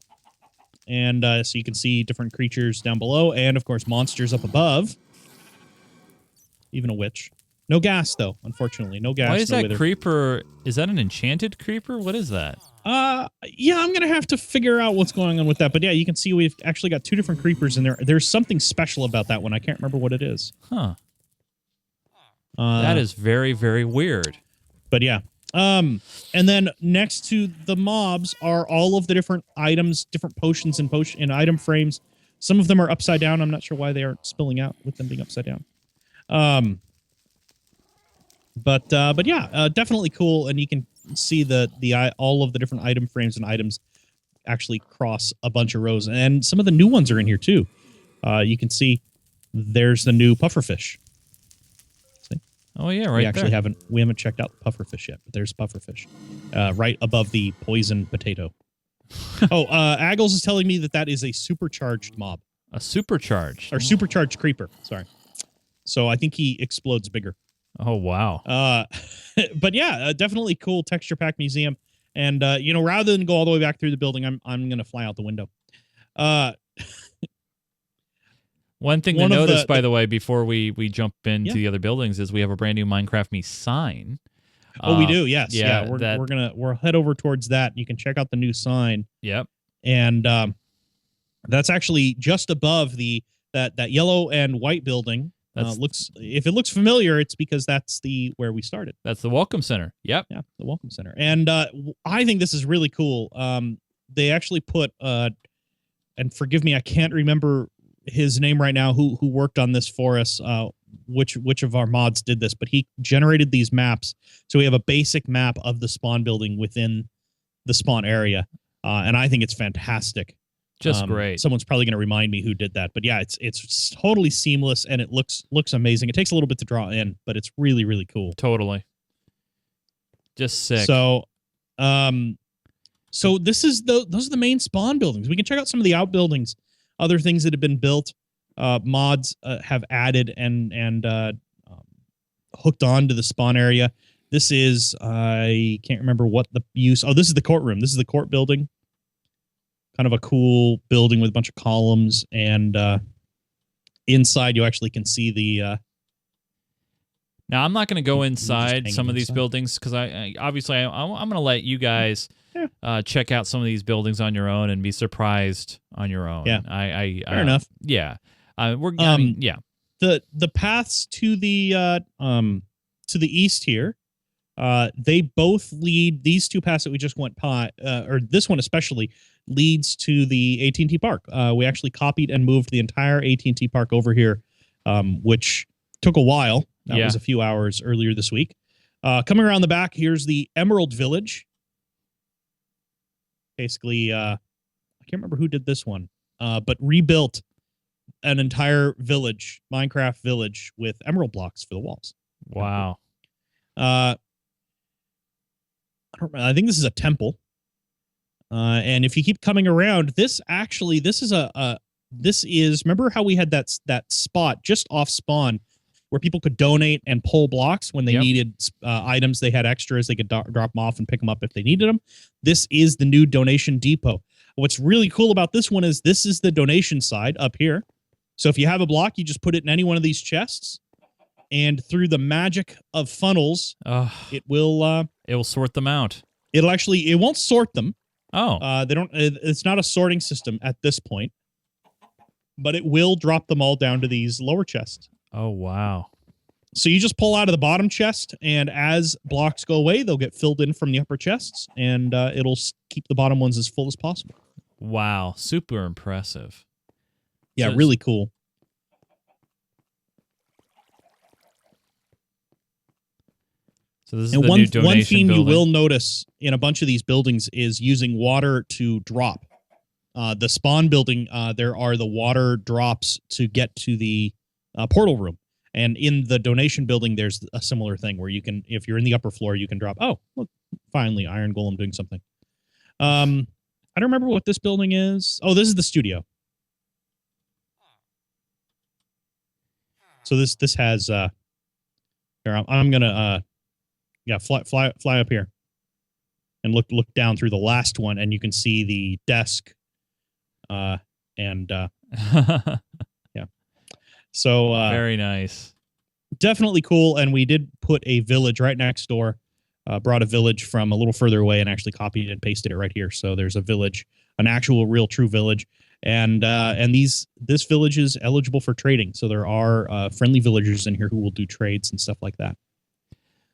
And so you can see different creatures down below, and of course monsters up above. Even a witch. No gas, though, unfortunately. No gas. Why is no that wither. creeper? Is that an enchanted creeper? What is that? Yeah, I'm going to have to figure out what's going on with that. But yeah, you can see we've actually got 2 different creepers in there. There's something special about that one. I can't remember what it is. Huh. That is very, very weird. But yeah. And then next to the mobs are all of the different items, different potions and item frames. Some of them are upside down. I'm not sure why they aren't spilling out with them being upside down. But yeah, definitely cool. And you can see all of the different item frames and items actually cross a bunch of rows. And some of the new ones are in here too. You can see there's the new pufferfish. See? Oh yeah, right. We haven't checked out the pufferfish yet, but there's pufferfish right above the poison potato. Oh, Aggles is telling me that is a supercharged mob. A supercharged? Or supercharged creeper, sorry. So I think he explodes bigger. Oh, wow. But yeah, definitely cool texture pack museum. And, rather than go all the way back through the building, I'm going to fly out the window. One thing to notice, by the way, before we jump into the other buildings is we have a brand new Minecraft Me sign. Oh, we do, yes. Yeah, we'll head over towards that. You can check out the new sign. Yep. And that's actually just above that yellow and white building. If it looks familiar, it's because that's where we started. That's the Welcome Center. Yep. Yeah, the Welcome Center. And I think this is really cool. They actually put and forgive me, I can't remember his name right now, who worked on this for us, which of our mods did this, but he generated these maps. So we have a basic map of the spawn building within the spawn area. And I think it's fantastic. Just great. Someone's probably going to remind me who did that, but yeah, it's totally seamless and it looks amazing. It takes a little bit to draw in, but it's really, really cool. Totally. Just sick. So, this is those are the main spawn buildings. We can check out some of the outbuildings, other things that have been built. Mods have added and hooked on to the spawn area. This is I can't remember what the use. Oh, this is the courtroom. This is the court building. Kind of a cool building with a bunch of columns, and inside you actually can see the. Now I'm not going to go inside some of these buildings because I'm going to let you guys check out some of these buildings on your own and be surprised on your own. Yeah, fair enough. Yeah, the paths to the east here. They both lead. These 2 paths that we just went by, or this one especially, leads to the AT&T Park. We actually copied and moved the entire AT&T Park over here, which took a while. That was a few hours earlier this week. Coming around the back, here's the Emerald Village. Basically, I can't remember who did this one, but rebuilt an entire village, Minecraft village, with emerald blocks for the walls. Wow. I think this is a temple. And if you keep coming around, this is remember how we had that spot just off spawn where people could donate and pull blocks when they needed items. They had extras. They could drop them off and pick them up if they needed them. This is the new donation depot. What's really cool about this one is this is the donation side up here. So if you have a block, you just put it in any one of these chests, and through the magic of funnels, it will sort them out. It won't sort them. Oh, they don't. It's not a sorting system at this point, but it will drop them all down to these lower chests. Oh, wow. So you just pull out of the bottom chest, and as blocks go away, they'll get filled in from the upper chests, and it'll keep the bottom ones as full as possible. Wow. Super impressive. Yeah, really cool. So this is the new donation one theme building. you will notice in a bunch of these buildings is using water to drop the spawn building, there are the water drops to get to the portal room. And in the donation building, there's a similar thing where you can, if you're in the upper floor, you can drop. Oh, look, finally, Iron Golem doing something. I don't remember what this building is. Oh, this is the studio. So this has. Here, I'm gonna fly up here, and look down through the last one, and you can see the desk. Yeah. So very nice. Definitely cool. And we did put a village right next door. Brought a village from a little further away and actually copied and pasted it right here. So there's a village, an actual real true village. And this village is eligible for trading. So there are friendly villagers in here who will do trades and stuff like that.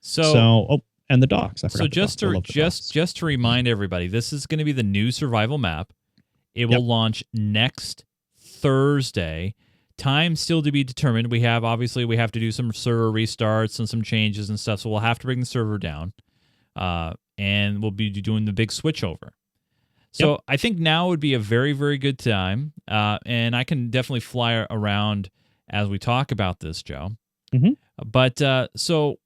So and the docks. So just to remind everybody, this is going to be the new survival map. It will launch next Thursday. Time still to be determined. We have to do some server restarts and some changes and stuff. So we'll have to bring the server down, and we'll be doing the big switchover. So I think now would be a very, very good time, and I can definitely fly around as we talk about this, Joe. Mm-hmm. But so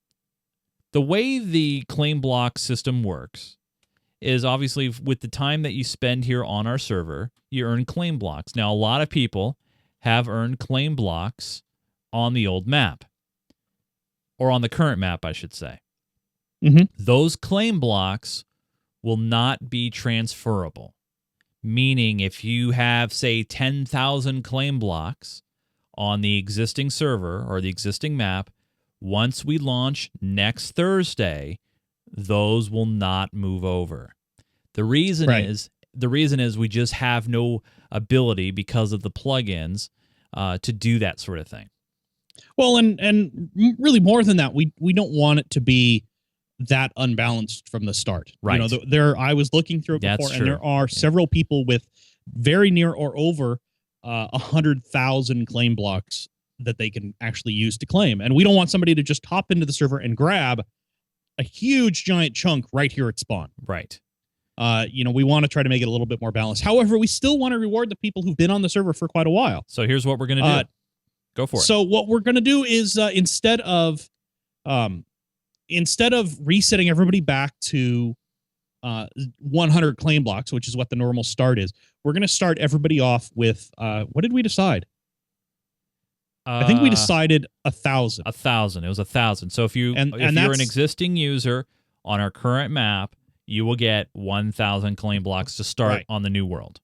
the way the claim block system works is obviously with the time that you spend here on our server, you earn claim blocks. Now, a lot of people have earned claim blocks on the old map, or on the current map, I should say. Mm-hmm. Those claim blocks will not be transferable, meaning if you have, say, 10,000 claim blocks on the existing server or the existing map, once we launch next Thursday, those will not move over. The reason is we just have no ability because of the plugins to do that sort of thing. Well, and really more than that, we don't want it to be that unbalanced from the start. Right. You know, I was looking through it before, and there are several people with very near or over 100,000 claim blocks that they can actually use to claim. And we don't want somebody to just hop into the server and grab a huge giant chunk right here at spawn. Right. We want to try to make it a little bit more balanced. However, we still want to reward the people who've been on the server for quite a while. So here's what we're going to do. Go for it. So what we're going to do is instead of resetting everybody back to 100 claim blocks, which is what the normal start is, we're going to start everybody off with what did we decide? I think we decided 1,000. 1,000. It was 1,000. So if you're an existing user on our current map, you will get 1,000 claim blocks to start on the new world.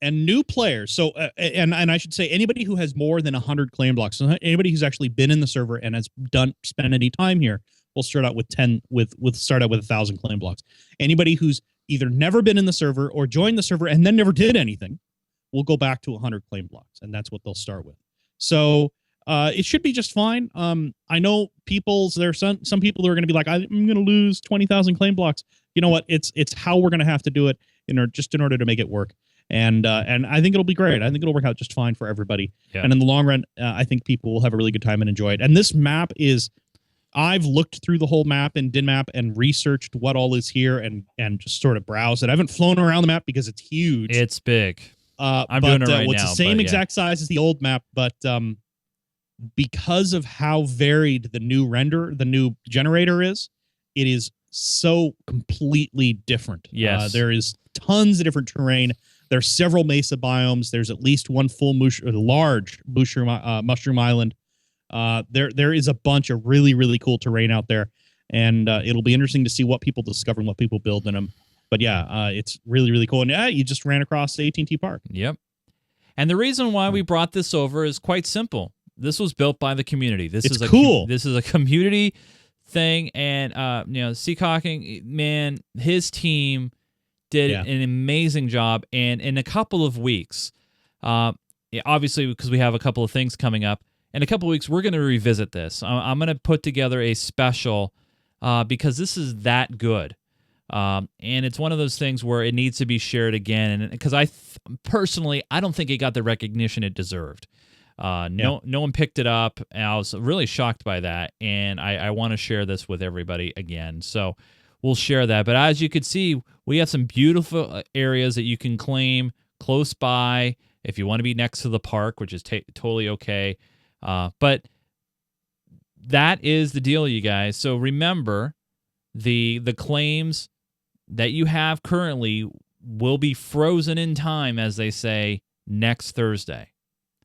And new players. So and I should say anybody who has more than 100 claim blocks, so anybody who's actually been in the server and has spent any time here, will start out with 1,000 claim blocks. Anybody who's either never been in the server or joined the server and then never did anything will go back to 100 claim blocks, and that's what they'll start with. So it should be just fine. I know there's some people who are going to be like, I'm going to lose 20,000 claim blocks. You know what? It's how we're going to have to do it in order to make it work. And I think it'll be great. I think it'll work out just fine for everybody. Yeah. And in the long run, I think people will have a really good time and enjoy it. And this map I've looked through the whole map in DinMap and researched what all is here and just sort of browsed it. I haven't flown around the map because it's huge. It's big. I'm doing it right now. It's the same exact size as the old map, but because of how varied the new generator is, it is so completely different. Yes. There is tons of different terrain. There are several mesa biomes. There's at least one large mushroom island. There is a bunch of really, really cool terrain out there, and it'll be interesting to see what people discover and what people build in them. But yeah, it's really, really cool. And you just ran across the AT&T Park. Yep. And the reason why we brought this over is quite simple. This was built by the community. This is cool. This is a community thing, and Seacocking, man, his team did an amazing job. And in a couple of weeks, obviously because we have a couple of things coming up, in a couple of weeks we're going to revisit this. I'm going to put together a special because this is that good. And it's one of those things where it needs to be shared again, and because personally, I don't think it got the recognition it deserved. No one picked it up, and I was really shocked by that, and I want to share this with everybody again. So we'll share that. But as you can see, we have some beautiful areas that you can claim close by, if you want to be next to the park, which is totally okay. But that is the deal, you guys. So remember, the claims that you have currently will be frozen in time, as they say, next Thursday.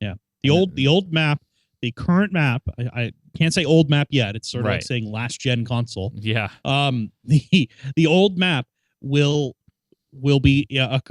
Yeah. The old map, the current map, I can't say old map yet. It's sort of like saying last gen console. Yeah. The old map will be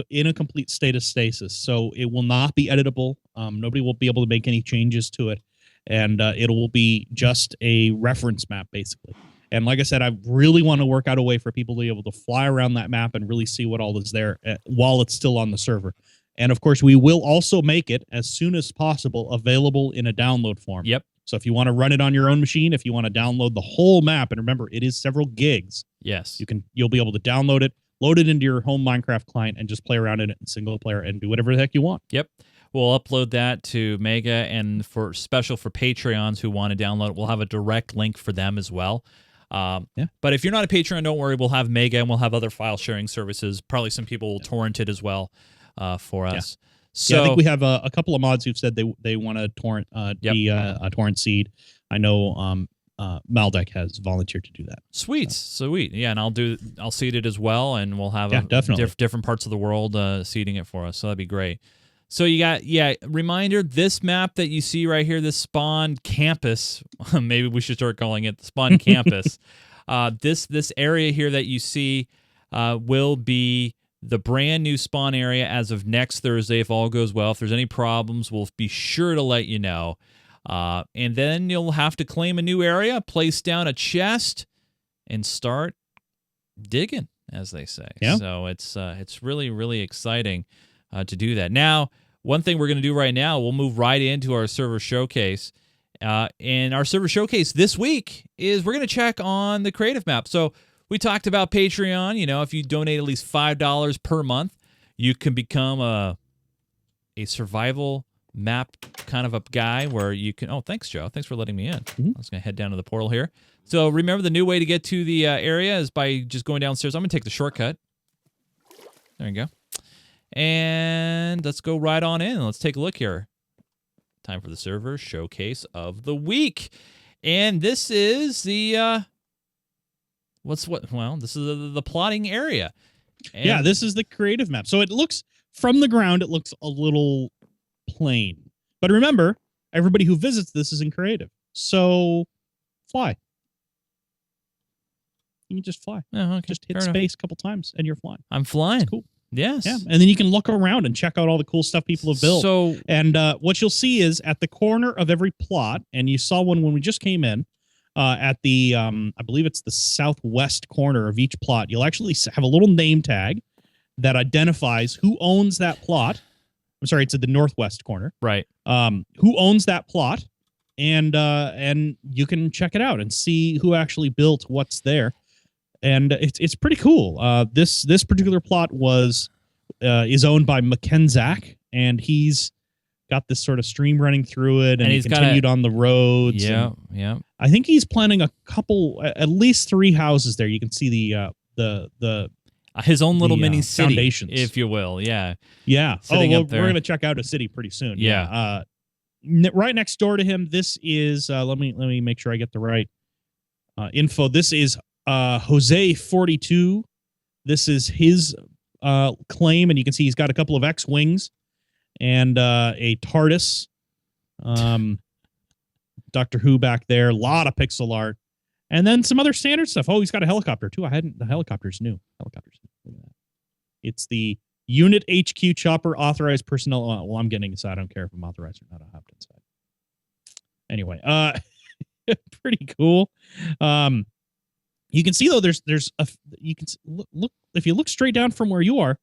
in a complete state of stasis. So it will not be editable. Nobody will be able to make any changes to it. And it will be just a reference map, basically. And like I said, I really want to work out a way for people to be able to fly around that map and really see what all is there while it's still on the server. And of course, we will also make it as soon as possible available in a download form. Yep. So if you want to run it on your own machine, if you want to download the whole map, and remember, it is several gigs. Yes. You'll be able to download it, load it into your home Minecraft client, and just play around in it in single player and do whatever the heck you want. Yep. We'll upload that to Mega, and for Patreons who want to download it, we'll have a direct link for them as well. But if you're not a Patreon, don't worry. We'll have Mega, and we'll have other file sharing services. Probably some people will torrent it as well for us. Yeah. So I think we have a couple of mods who've said they want to torrent a torrent seed. I know Maldek has volunteered to do that. Sweet. Yeah, and I'll seed it as well, and we'll have different parts of the world seeding it for us. So that'd be great. So you got, reminder, this map that you see right here, this Spawn Campus, maybe we should start calling it the Spawn Campus. This area here that you see will be the brand new spawn area as of next Thursday, if all goes well. If there's any problems, we'll be sure to let you know. And then you'll have to claim a new area, place down a chest, and start digging, as they say. Yeah. So it's really, really exciting to do that. Now, one thing we're going to do right now, we'll move right into our server showcase. And our server showcase this week is we're going to check on the creative map. So we talked about Patreon. You know, if you donate at least $5 per month, you can become a survival map kind of a guy where you can... Oh, thanks, Joe. Thanks for letting me in. I was going to head down to the portal here. So remember, the new way to get to the area is by just going downstairs. I'm going to take the shortcut. There you go. And let's go right on in. Let's take a look here. Time for the server showcase of the week. And this is the... Well, this is the plotting area. And yeah, this is the creative map. So it looks, from the ground, it looks a little plain. But remember, everybody who visits this is in creative. So fly. You can just fly. Oh, okay. Just hit space a couple times and you're flying. I'm flying. That's cool. Yes. Yeah, and then you can look around and check out all the cool stuff people have built. So, and what you'll see is at the corner of every plot, and you saw one when we just came in, at the, I believe it's the southwest corner of each plot, you'll actually have a little name tag that identifies who owns that plot. I'm sorry, it's at the northwest corner. Right. Who owns that plot, and you can check it out and see who actually built what's there. And it's pretty cool. This particular plot is owned by Mackenzak, and he's got this sort of stream running through it, and he continued on the roads. Yeah, yeah. I think he's planning a couple, at least 3 houses there. You can see the his own little mini city, foundations, if you will. Yeah, yeah. We're gonna check out a city pretty soon. Yeah. Right next door to him, this is. Let me make sure I get the right info. This is Jose 42. This is his claim, and you can see he's got a couple of X-wings and a TARDIS. Doctor Who back there, a lot of pixel art, and then some other standard stuff. Oh, he's got a helicopter too. The helicopter's new. Look at that. It's the Unit HQ chopper authorized personnel. Well, I'm getting inside. I don't care if I'm authorized or not. I hopped inside. Anyway, pretty cool. You can see though, you can look if you look straight down from where you are,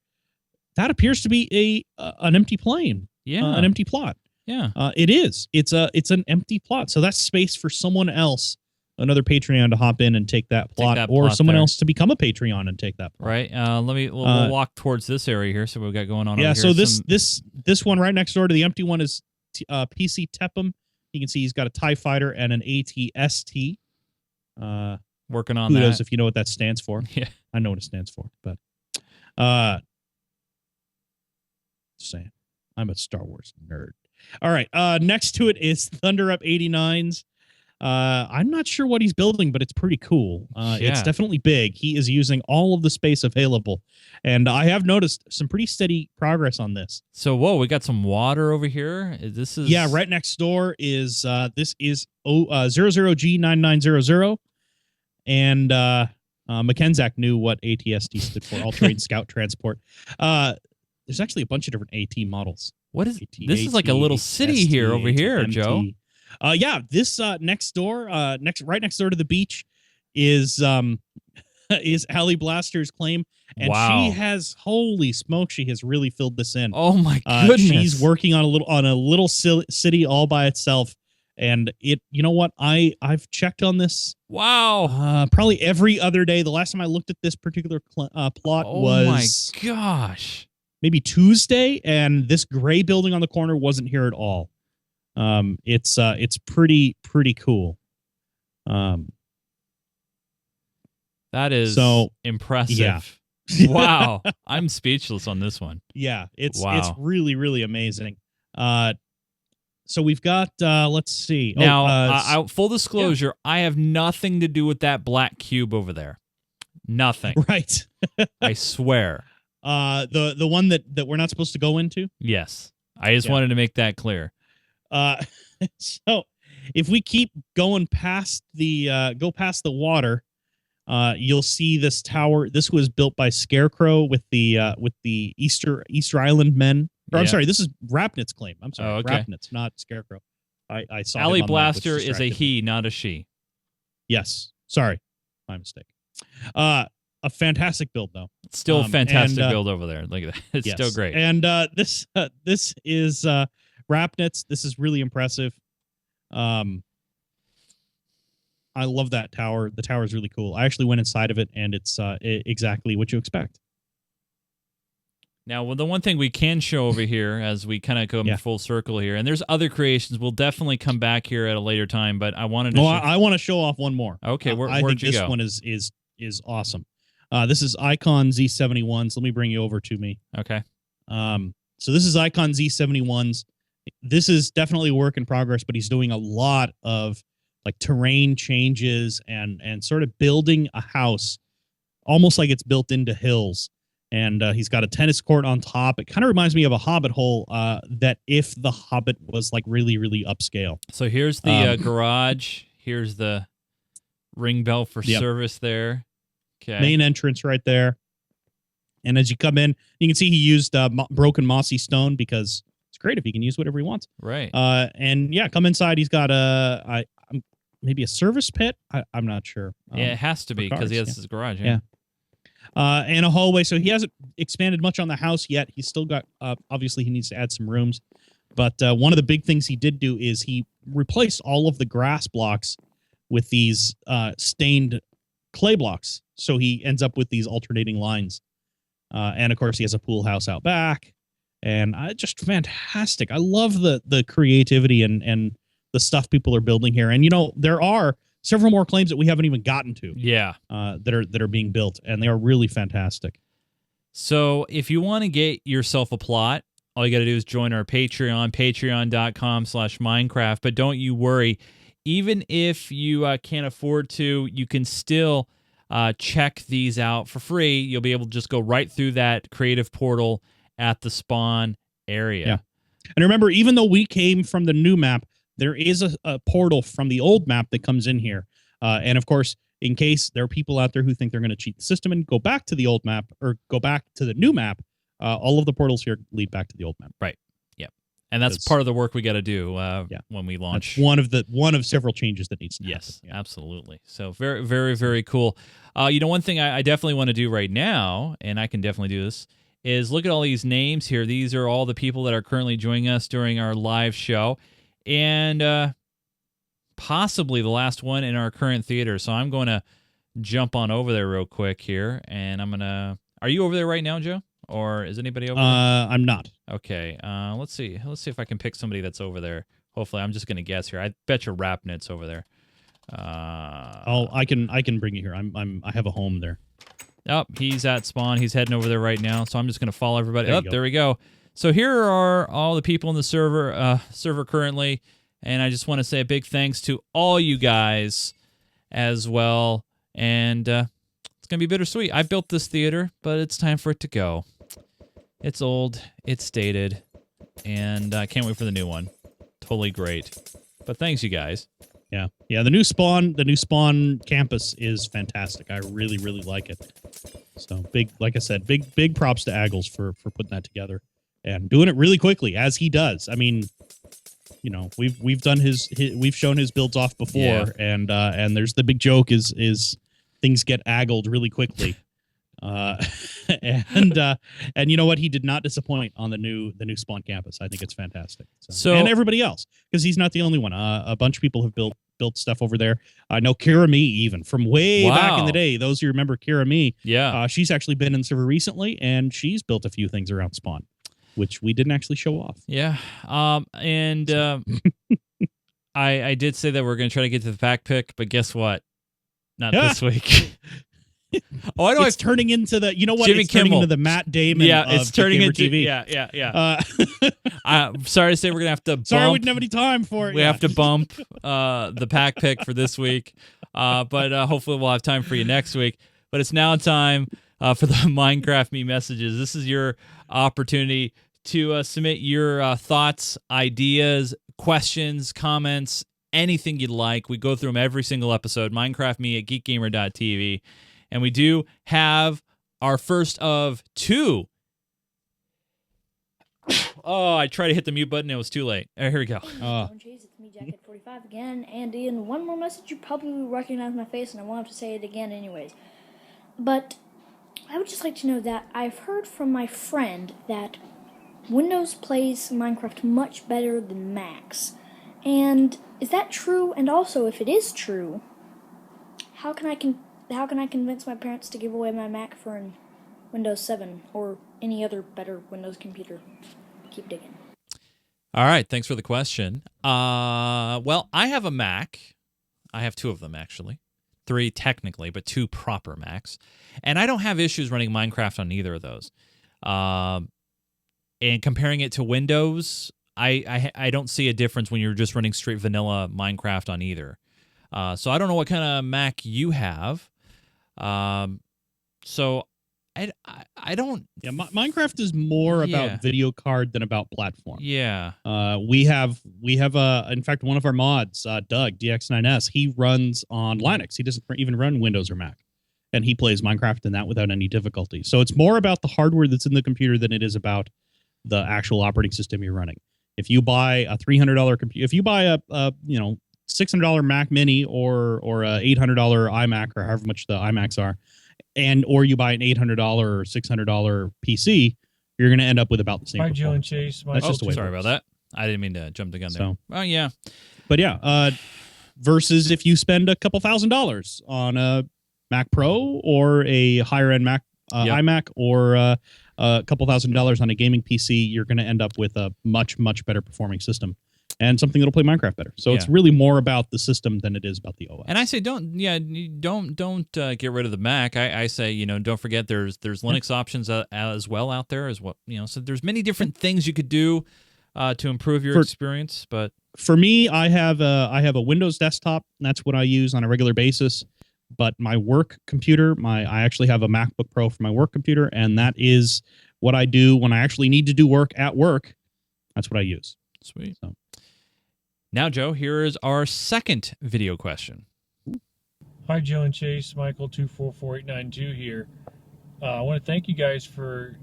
that appears to be an empty plane. Yeah, an empty plot. Yeah, it is. It's an empty plot. So that's space for someone else, another Patreon to hop in and take that plot, or someone else to become a Patreon and take that plot. Right. We'll walk towards this area here. So we've got going on. Yeah. Over here. So this one right next door to the empty one is PC Tepum. You can see he's got a TIE fighter and an ATST. Working on kudos that. If you know what that stands for. Yeah, I know what it stands for, but Just saying. I'm a Star Wars nerd. All right. Next to it is Thunder Up 89's. I'm not sure what he's building, but it's pretty cool. It's definitely big. He is using all of the space available. And I have noticed some pretty steady progress on this. So, whoa, we got some water over here. This is... Yeah, right next door is, this is 00G9900. And McKenzak knew what ATST stood for, All Terrain Scout Transport. There's actually a bunch of different AT models. What is... This is like a little city here over here, Joe. Yeah, this next door, right next door to the beach is Allie Blaster's claim, and she has, holy smoke, she has really filled this in. Oh my goodness, she's working on a little city all by itself, and you know what? I've checked on this. Wow, probably every other day. The last time I looked at this particular plot was, oh my gosh, maybe Tuesday, and this gray building on the corner wasn't here at all. It's pretty cool. That is so impressive. Yeah. Wow. I'm speechless on this one. Yeah, it's really amazing. So we've got let's see. Now, full disclosure, I have nothing to do with that black cube over there. Nothing. Right. I swear. The one that we're not supposed to go into? Yes. I just wanted to make that clear. So if we keep going past the water, you'll see this tower. This was built by Scarecrow with the Easter Island men. Or, I'm sorry, this is Rapnit's claim. I'm sorry, Rapnit's, not Scarecrow. I saw Allie Blaster is a he, not a she. Yes, sorry, my mistake. A fantastic build though. Still a fantastic build over there. Look at that. It's still great. And this is Rapnit's. This is really impressive. I love that tower. The tower is really cool. I actually went inside of it, and it's exactly what you expect. Now, the one thing we can show over here as we kind of come full circle here, and there's other creations. We'll definitely come back here at a later time, but I wanted to. I want to show off one more. Okay, I think this one is awesome. This is Icon Z71s. Let me bring you over to me. Okay. So this is Icon Z71s. This is definitely a work in progress, but he's doing a lot of like terrain changes and sort of building a house almost like it's built into hills. And he's got a tennis court on top. It kind of reminds me of a Hobbit hole that if the Hobbit was like really upscale. So here's the garage. Here's the ring bell for service there. Okay. Main entrance right there. And as you come in, you can see he used broken mossy stone because it's great if he can use whatever he wants. Right. And yeah, come inside. He's got maybe a service pit. I'm not sure. Yeah, it has to be because he has his garage. Yeah. And a hallway. So he hasn't expanded much on the house yet. He's still got, obviously he needs to add some rooms. But one of the big things he did do is he replaced all of the grass blocks with these stained clay blocks. So he ends up with these alternating lines. And of course he has a pool house out back. And just fantastic. I love the creativity and the stuff people are building here. And, you know, there are several more claims that we haven't even gotten to. Yeah. That are being built, and they are really fantastic. So if you want to get yourself a plot, all you got to do is join our Patreon, patreon.com/Minecraft. But don't you worry. Even if you can't afford to, you can still check these out for free. You'll be able to just go right through that creative portal at the spawn area. Yeah. And remember, even though we came from the new map, there is a portal from the old map that comes in here. And of course, in case there are people out there who think they're going to cheat the system and go back to the old map or go back to the new map, all of the portals here lead back to the old map. Right. Yep. And that's part of the work we got to do when we launch. That's one of several changes that needs to happen. Yes, absolutely. So very cool. You know, one thing I definitely want to do right now, and I can definitely do this, is look at all these names here. These are all the people that are currently joining us during our live show. And possibly the last one in our current theater. So I'm going to jump on over there real quick here, and I'm going to... Are you over there right now, Joe? Or is anybody over there? I'm not. Okay. Let's see. Let's see if I can pick somebody that's over there. Hopefully, I'm just going to guess here. I bet your Rapnit's over there. I can bring you here. I have a home there. Oh, he's at spawn. He's heading over there right now. So I'm just going to follow everybody. There we go. So here are all the people in the server currently, and I just want to say a big thanks to all you guys as well. And it's going to be bittersweet. I built this theater, but it's time for it to go. It's old, it's dated, and I can't wait for the new one. Totally great. But thanks, you guys. Yeah. Yeah, the new Spawn campus is fantastic. I really, really like it. So big, like I said, big props to Aggles for putting that together and doing it really quickly, as he does. I mean, you know, we've done we've shown his builds off before, and there's the big joke is things get aggled really quickly. And you know what? He did not disappoint on the new Spawn campus. I think it's fantastic. So and everybody else, because he's not the only one. A bunch of people have built stuff over there. I know Kira Me, even from way back in the day. Those who remember Kira Me, she's actually been in the server recently, and she's built a few things around Spawn, which we didn't actually show off. Yeah. I did say that we're going to try to get to the pack pick, but guess what? Not this week. Oh, I know. It's turning into the, you know what? Jimmy it's Kimmel. turning into the Matt Damon. Yeah, it's turning into TV. Yeah. I'm sorry to say we're gonna have to. Sorry, we didn't have any time for it. We have to bump the pack pick for this week, but hopefully we'll have time for you next week. But it's now time for the Minecraft Me messages. This is your opportunity to submit your thoughts, ideas, questions, comments, anything you'd like. We go through them every single episode. Minecraft Me at GeekGamer.tv. And we do have our first of two. Oh, I tried to hit the mute button. It was too late. Here we go. It's me, Jacket45 again. And in one more message, you probably will recognize my face, and I won't have to say it again anyways. But I would just like to know that I've heard from my friend that Windows plays Minecraft much better than Macs. And is that true? And also, if it is true, how can I convince my parents to give away my Mac for an Windows 7 or any other better Windows computer? Keep digging. All right, thanks for the question. Well, I have a Mac. I have two of them, actually. 3 technically, but 2 proper Macs. And I don't have issues running Minecraft on either of those. And comparing it to Windows, I don't see a difference when you're just running straight vanilla Minecraft on either. So I don't know what kind of Mac you have. So I don't. Yeah, Minecraft is more about video card than about platform. Yeah. We have in fact, one of our mods, Doug DX9S, he runs on Linux. He doesn't even run Windows or Mac, and he plays Minecraft in that without any difficulty. So it's more about the hardware that's in the computer than it is about the actual operating system you're running. If you buy a $300 computer, if you buy a $600 Mac Mini or a $800 iMac, or however much the iMacs are, or you buy an $800 or $600 PC, you're going to end up with about the same. Hi, Joe and Chase. That's just the way. Sorry about that. I didn't mean to jump the gun there. So, oh yeah, but yeah. Versus if you spend a couple $1,000s on a Mac Pro or a higher end Mac iMac, or a couple $1,000s on a gaming PC, you're going to end up with a much better performing system. And something that'll play Minecraft better. So it's really more about the system than it is about the OS. And I say don't get rid of the Mac. I say don't forget there's Linux options as well out there as well. So there's many different things you could do to improve your experience. But for me, I have a Windows desktop. And that's what I use on a regular basis. But my work computer, I actually have a MacBook Pro for my work computer, and that is what I do when I actually need to do work at work. That's what I use. Sweet. So. Now, Joe, here is our second video question. Hi, Joe and Chase. Michael244892 here. I want to thank you guys for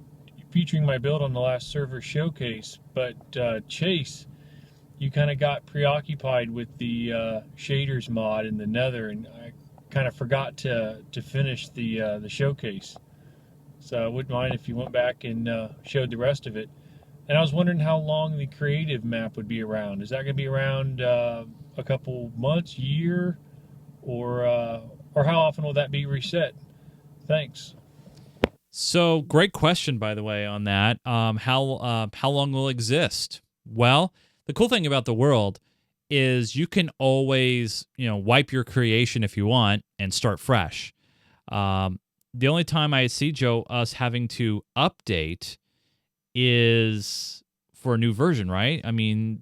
featuring my build on the last server showcase. But Chase, you kind of got preoccupied with the shaders mod in the Nether, and I kind of forgot to finish the showcase. So I wouldn't mind if you went back and showed the rest of it. And I was wondering how long the creative map would be around. Is that going to be around a couple months, year, or how often will that be reset? Thanks. So great question, by the way, on that. How long will it exist? Well, the cool thing about the world is you can always wipe your creation if you want and start fresh. The only time I see, Joe, us having to update is for a new version, right? I mean,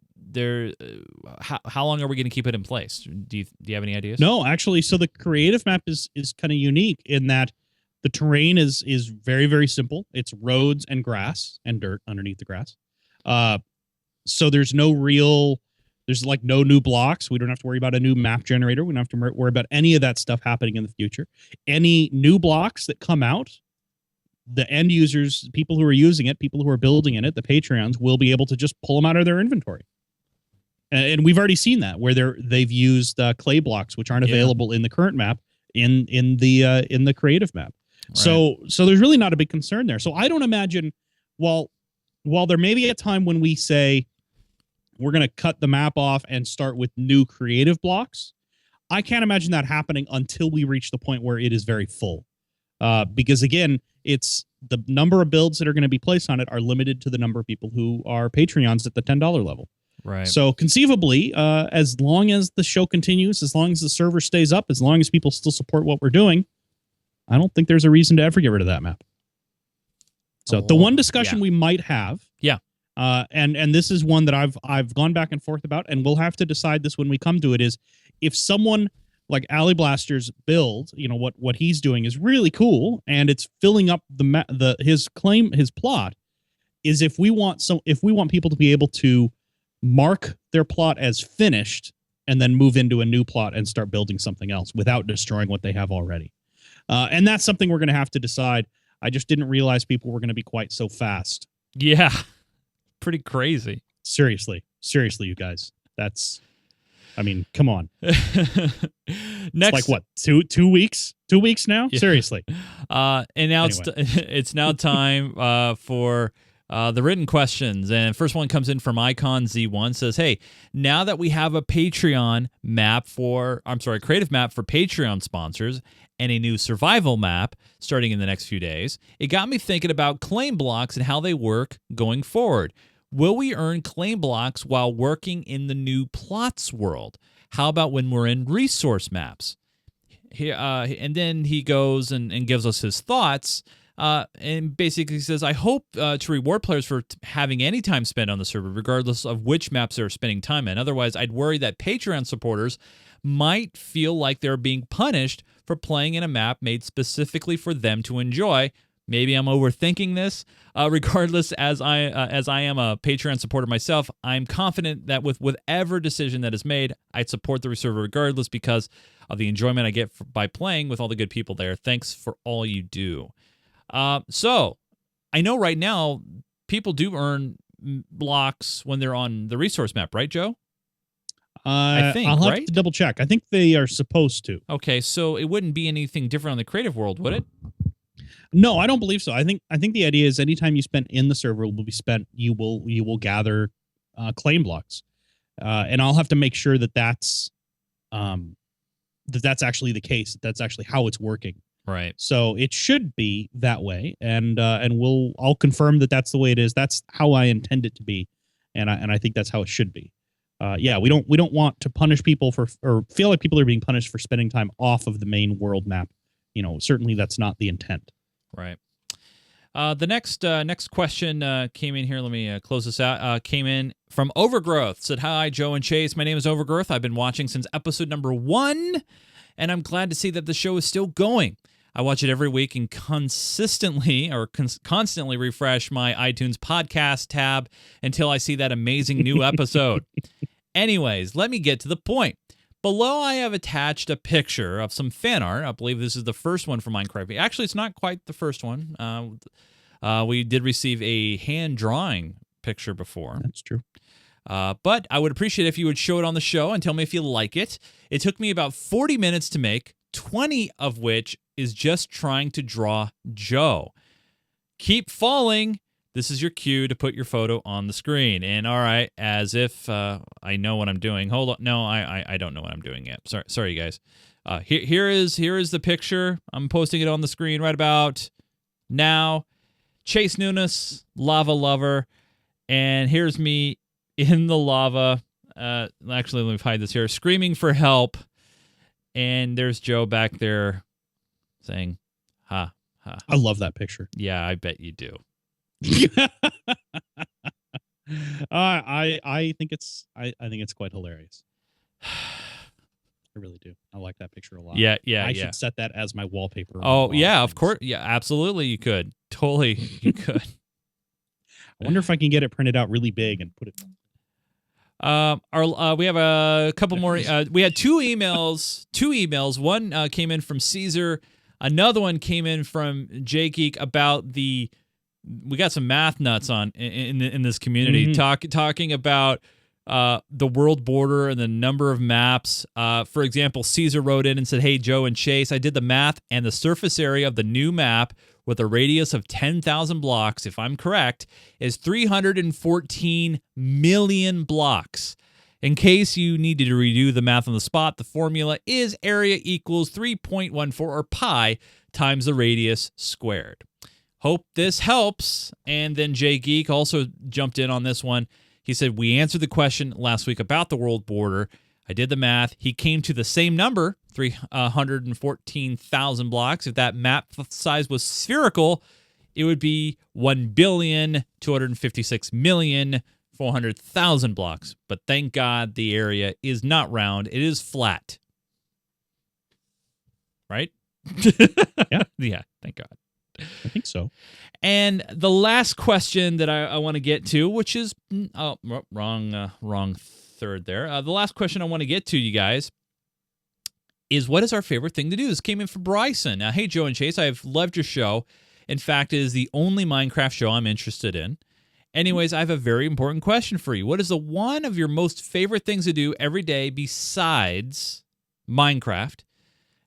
how long are we going to keep it in place? Do you have any ideas? No, actually, so the creative map is kind of unique in that the terrain is very, very simple. It's roads and grass and dirt underneath the grass. So there's no new blocks. We don't have to worry about a new map generator. We don't have to worry about any of that stuff happening in the future. Any new blocks that come out, the end users, people who are using it, people who are building in it, the Patreons will be able to just pull them out of their inventory. And we've already seen that where they've used clay blocks, which aren't available in the current map, in the creative map. Right. So there's really not a big concern there. So I don't imagine, while there may be a time when we say we're going to cut the map off and start with new creative blocks, I can't imagine that happening until we reach the point where it is very full. Because again, it's the number of builds that are going to be placed on it are limited to the number of people who are Patreons at the $10 level. Right. So conceivably, as long as the show continues, as long as the server stays up, as long as people still support what we're doing, I don't think there's a reason to ever get rid of that map. So the one discussion we might have, and this is one that I've gone back and forth about, and we'll have to decide this when we come to it, is if someone like Ali Blaster's build, what he's doing is really cool, and it's filling up his plot, is if we want people to be able to mark their plot as finished and then move into a new plot and start building something else without destroying what they have already. And that's something we're going to have to decide. I just didn't realize people were going to be quite so fast. Yeah. Pretty crazy. Seriously, you guys. Come on. Next, it's like what, 2 weeks? 2 weeks now? Yeah. Seriously. And now it's now time for the written questions. And first one comes in from Icon Z1, says, hey, now that we have a creative map for Patreon sponsors and a new survival map starting in the next few days, it got me thinking about claim blocks and how they work going forward. Will we earn claim blocks while working in the new plots world? How about when we're in resource maps? And then he goes and gives us his thoughts. And basically says, I hope to reward players for having any time spent on the server, regardless of which maps they're spending time in. Otherwise, I'd worry that Patreon supporters might feel like they're being punished for playing in a map made specifically for them to enjoy. Maybe I'm overthinking this. Regardless, as I am a Patreon supporter myself, I'm confident that with whatever decision that is made, I'd support the server regardless because of the enjoyment I get by playing with all the good people there. Thanks for all you do. So I know right now people do earn blocks when they're on the resource map, right, Joe? I think, I'll have to double check. I think they are supposed to. Okay, so it wouldn't be anything different on the creative world, would it? No, I don't believe so. I think the idea is anytime you spend in the server will be spent, you will gather claim blocks, and I'll have to make sure that's actually the case. That's actually how it's working. Right. So it should be that way, and I'll confirm that that's the way it is. That's how I intend it to be, and I think that's how it should be. We don't want to punish people or feel like people are being punished for spending time off of the main world map. Certainly that's not the intent. Right. The next question came in here. Let me close this out. Came in from Overgrowth. Said, hi, Joe and Chase. My name is Overgrowth. I've been watching since episode number 1, and I'm glad to see that the show is still going. I watch it every week and constantly refresh my iTunes podcast tab until I see that amazing new episode. Anyways, let me get to the point. Below, I have attached a picture of some fan art. I believe this is the first one for Minecraft. Actually, it's not quite the first one. We did receive a hand drawing picture before. That's true. But I would appreciate if you would show it on the show and tell me if you like it. It took me about 40 minutes to make, 20 of which is just trying to draw Joe. Keep falling. This is your cue to put your photo on the screen. And all right, as if I know what I'm doing. Hold on. No, I don't know what I'm doing yet. Sorry, you guys. Here is the picture. I'm posting it on the screen right about now. Chase Nunes, lava lover. And here's me in the lava. Actually, let me hide this here. Screaming for help. And there's Joe back there saying, ha, ha. I love that picture. Yeah, I bet you do. I think it's I think it's quite hilarious. I really do. I like that picture a lot. Yeah. I should set that as my wallpaper. Oh yeah, of course. Yeah, absolutely. You could totally. You could. I wonder if I can get it printed out really big and put it. We have a couple more. We had two emails. One came in from Caesar. Another one came in from JGeek about we got some math nuts on in this community talking about the world border and the number of maps. For example, Caesar wrote in and said, "Hey, Joe and Chase, I did the math, and the surface area of the new map with a radius of 10,000 blocks, if I'm correct, is 314 million blocks. In case you needed to redo the math on the spot, the formula is area equals 3.14 or pi times the radius squared." Hope this helps. And then JGeek also jumped in on this one. He said, "We answered the question last week about the world border. I did the math. He came to the same number, 314,000 blocks. If that map size was spherical, it would be 1,256,400,000 blocks. But thank God the area is not round. It is flat." Right? Yeah. Yeah, thank God. I think so. And the last question that I want to get to, which is wrong third there. The last question I want to get to, you guys, is what is our favorite thing to do? This came in from Bryson. Hey, Joe and Chase, I've loved your show. In fact, it is the only Minecraft show I'm interested in. Anyways, I have a very important question for you. What is the one of your most favorite things to do every day besides Minecraft?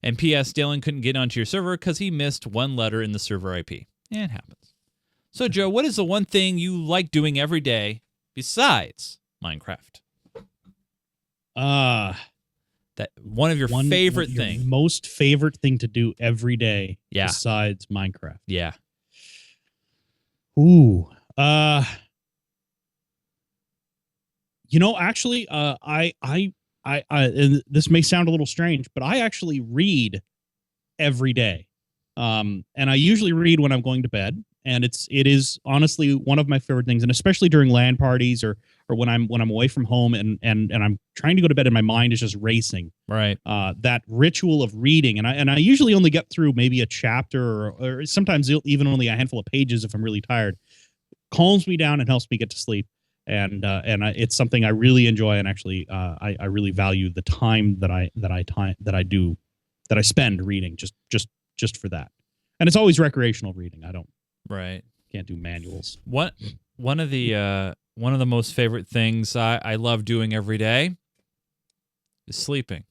And P.S. Dylan couldn't get onto your server because he missed one letter in the server IP. It happens. So, Joe, what is the one thing you like doing every day besides Minecraft? That one of your favorite things. Most favorite thing to do every day besides Minecraft. Yeah. Ooh. Actually, and this may sound a little strange, but I actually read every day. And I usually read when I'm going to bed, and it is honestly one of my favorite things, and especially during LAN parties or when I'm away from home and I'm trying to go to bed and my mind is just racing. Right. That ritual of reading, and I usually only get through maybe a chapter or sometimes even only a handful of pages if I'm really tired. Calms me down and helps me get to sleep. And it's something I really enjoy, and actually, I really value the time that I spend reading just for that. And it's always recreational reading. Can't do manuals. One of the most favorite things I love doing every day is sleeping.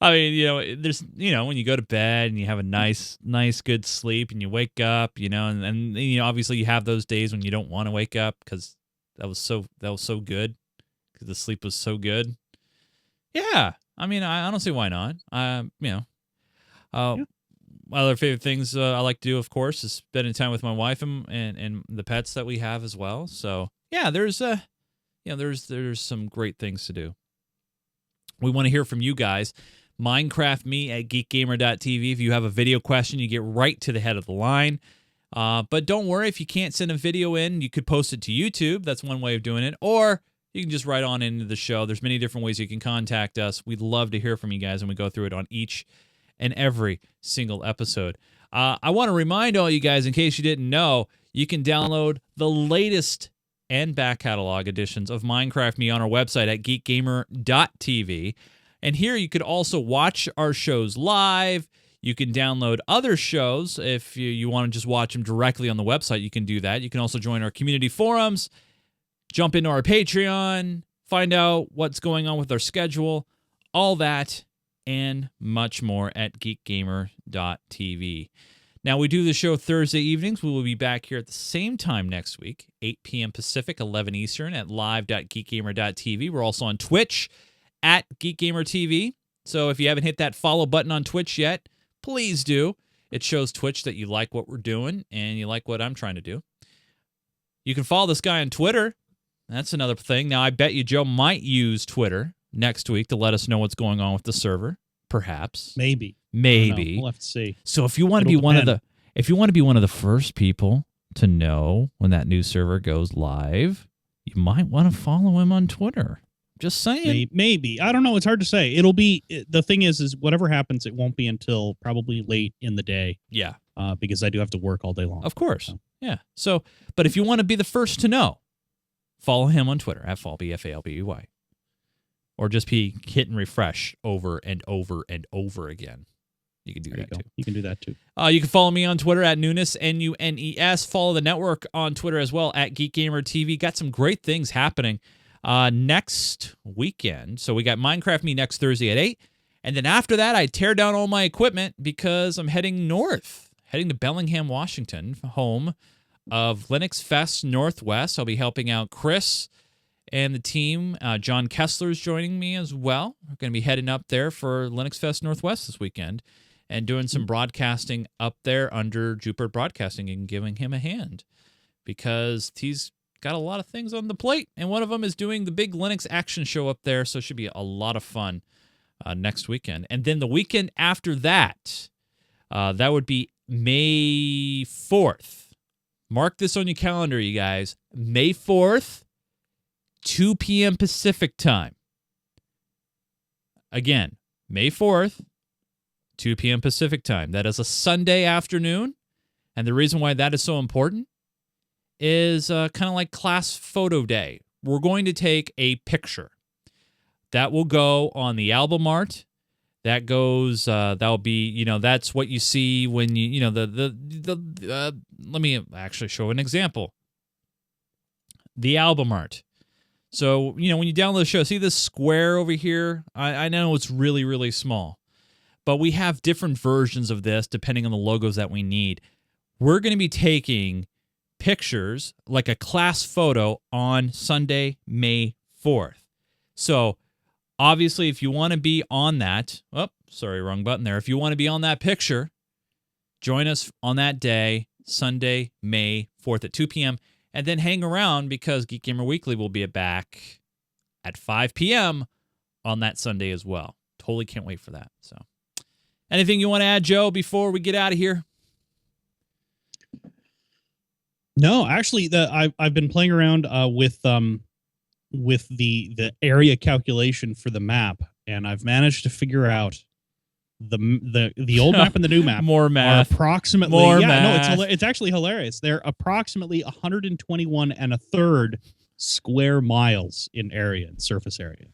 I mean, there's, when you go to bed and you have a nice, good sleep and you wake up, and obviously you have those days when you don't want to wake up because that was so good because the sleep was so good. Yeah. I mean, I don't see why not. Other favorite things I like to do, of course, is spending time with my wife and the pets that we have as well. So yeah, there's some great things to do. We want to hear from you guys. Minecraft me at GeekGamer.tv. If you have a video question, you get right to the head of the line. But don't worry, if you can't send a video in, you could post it to YouTube. That's one way of doing it. Or you can just write on into the show. There's many different ways you can contact us. We'd love to hear from you guys, and we go through it on each and every single episode. I want to remind all you guys, in case you didn't know, you can download the latest and back catalog editions of Minecraft Me on our website at GeekGamer.tv. And here you could also watch our shows live. You can download other shows. If you want to just watch them directly on the website, you can do that. You can also join our community forums, jump into our Patreon, find out what's going on with our schedule, all that and much more at GeekGamer.tv. Now, we do the show Thursday evenings. We will be back here at the same time next week, 8 p.m. Pacific, 11 Eastern, at live.geekgamer.tv. We're also on Twitch at GeekGamerTV. So if you haven't hit that follow button on Twitch yet, please do. It shows Twitch that you like what we're doing and you like what I'm trying to do. You can follow this guy on Twitter. That's another thing. Now, I bet you Joe might use Twitter next week to let us know what's going on with the server. Perhaps. Maybe. We'll have to see. So if you want to be one of the first people to know when that new server goes live, you might want to follow him on Twitter. Just saying. Maybe. I don't know. It's hard to say. It'll be, the thing is whatever happens, it won't be until probably late in the day. Yeah. Because I do have to work all day long. Of course. So. Yeah. So, but if you want to be the first to know, follow him on Twitter at Falby, F-A-L-B-Y. Or just hit and refresh over and over and over again. You can do that too. You can do that too. You can follow me on Twitter at Nunes, N-U-N-E-S. Follow the network on Twitter as well at GeekGamerTV. Got some great things happening next weekend. So we got Minecraft Me next Thursday at 8. And then after that, I tear down all my equipment because I'm heading north, heading to Bellingham, Washington, home of Linux Fest Northwest. I'll be helping out Chris and the team. John Kessler's joining me as well. We're going to be heading up there for Linux Fest Northwest this weekend and doing some broadcasting up there under Jupiter Broadcasting and giving him a hand because he's got a lot of things on the plate, and one of them is doing the big Linux action show up there, so it should be a lot of fun next weekend. And then the weekend after that, that would be May 4th. Mark this on your calendar, you guys. May 4th, 2 p.m. Pacific time. Again, May 4th, 2 p.m. Pacific time. That is a Sunday afternoon, and the reason why that is so important is kind of like class photo day. We're going to take a picture. That will go on the album art. That goes, that'll be, that's what you see when let me actually show an example. The album art. So, when you download the show, see this square over here? I know it's really, really small, but we have different versions of this depending on the logos that we need. We're going to be taking pictures like a class photo on Sunday, May 4th. So, obviously, if you want to be on that, wrong button there. If you want to be on that picture, join us on that day, Sunday, May 4th at 2 p.m., and then hang around because Geek Gamer Weekly will be back at 5 p.m. on that Sunday as well. Totally can't wait for that. So, anything you want to add, Joe, before we get out of here? No, actually, I've been playing around with the area calculation for the map, and I've managed to figure out the old map and the new map more math are approximately math. No, it's actually hilarious. They're approximately 121 1/3 square miles in area, surface area.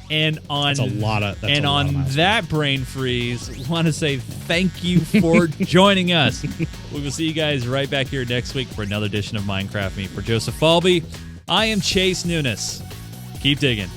And on that's that brain freeze, I want to say thank you for joining us. We will see you guys right back here next week for another edition of Minecraft Me. For Joseph Falby, I am Chase Nunes. Keep digging.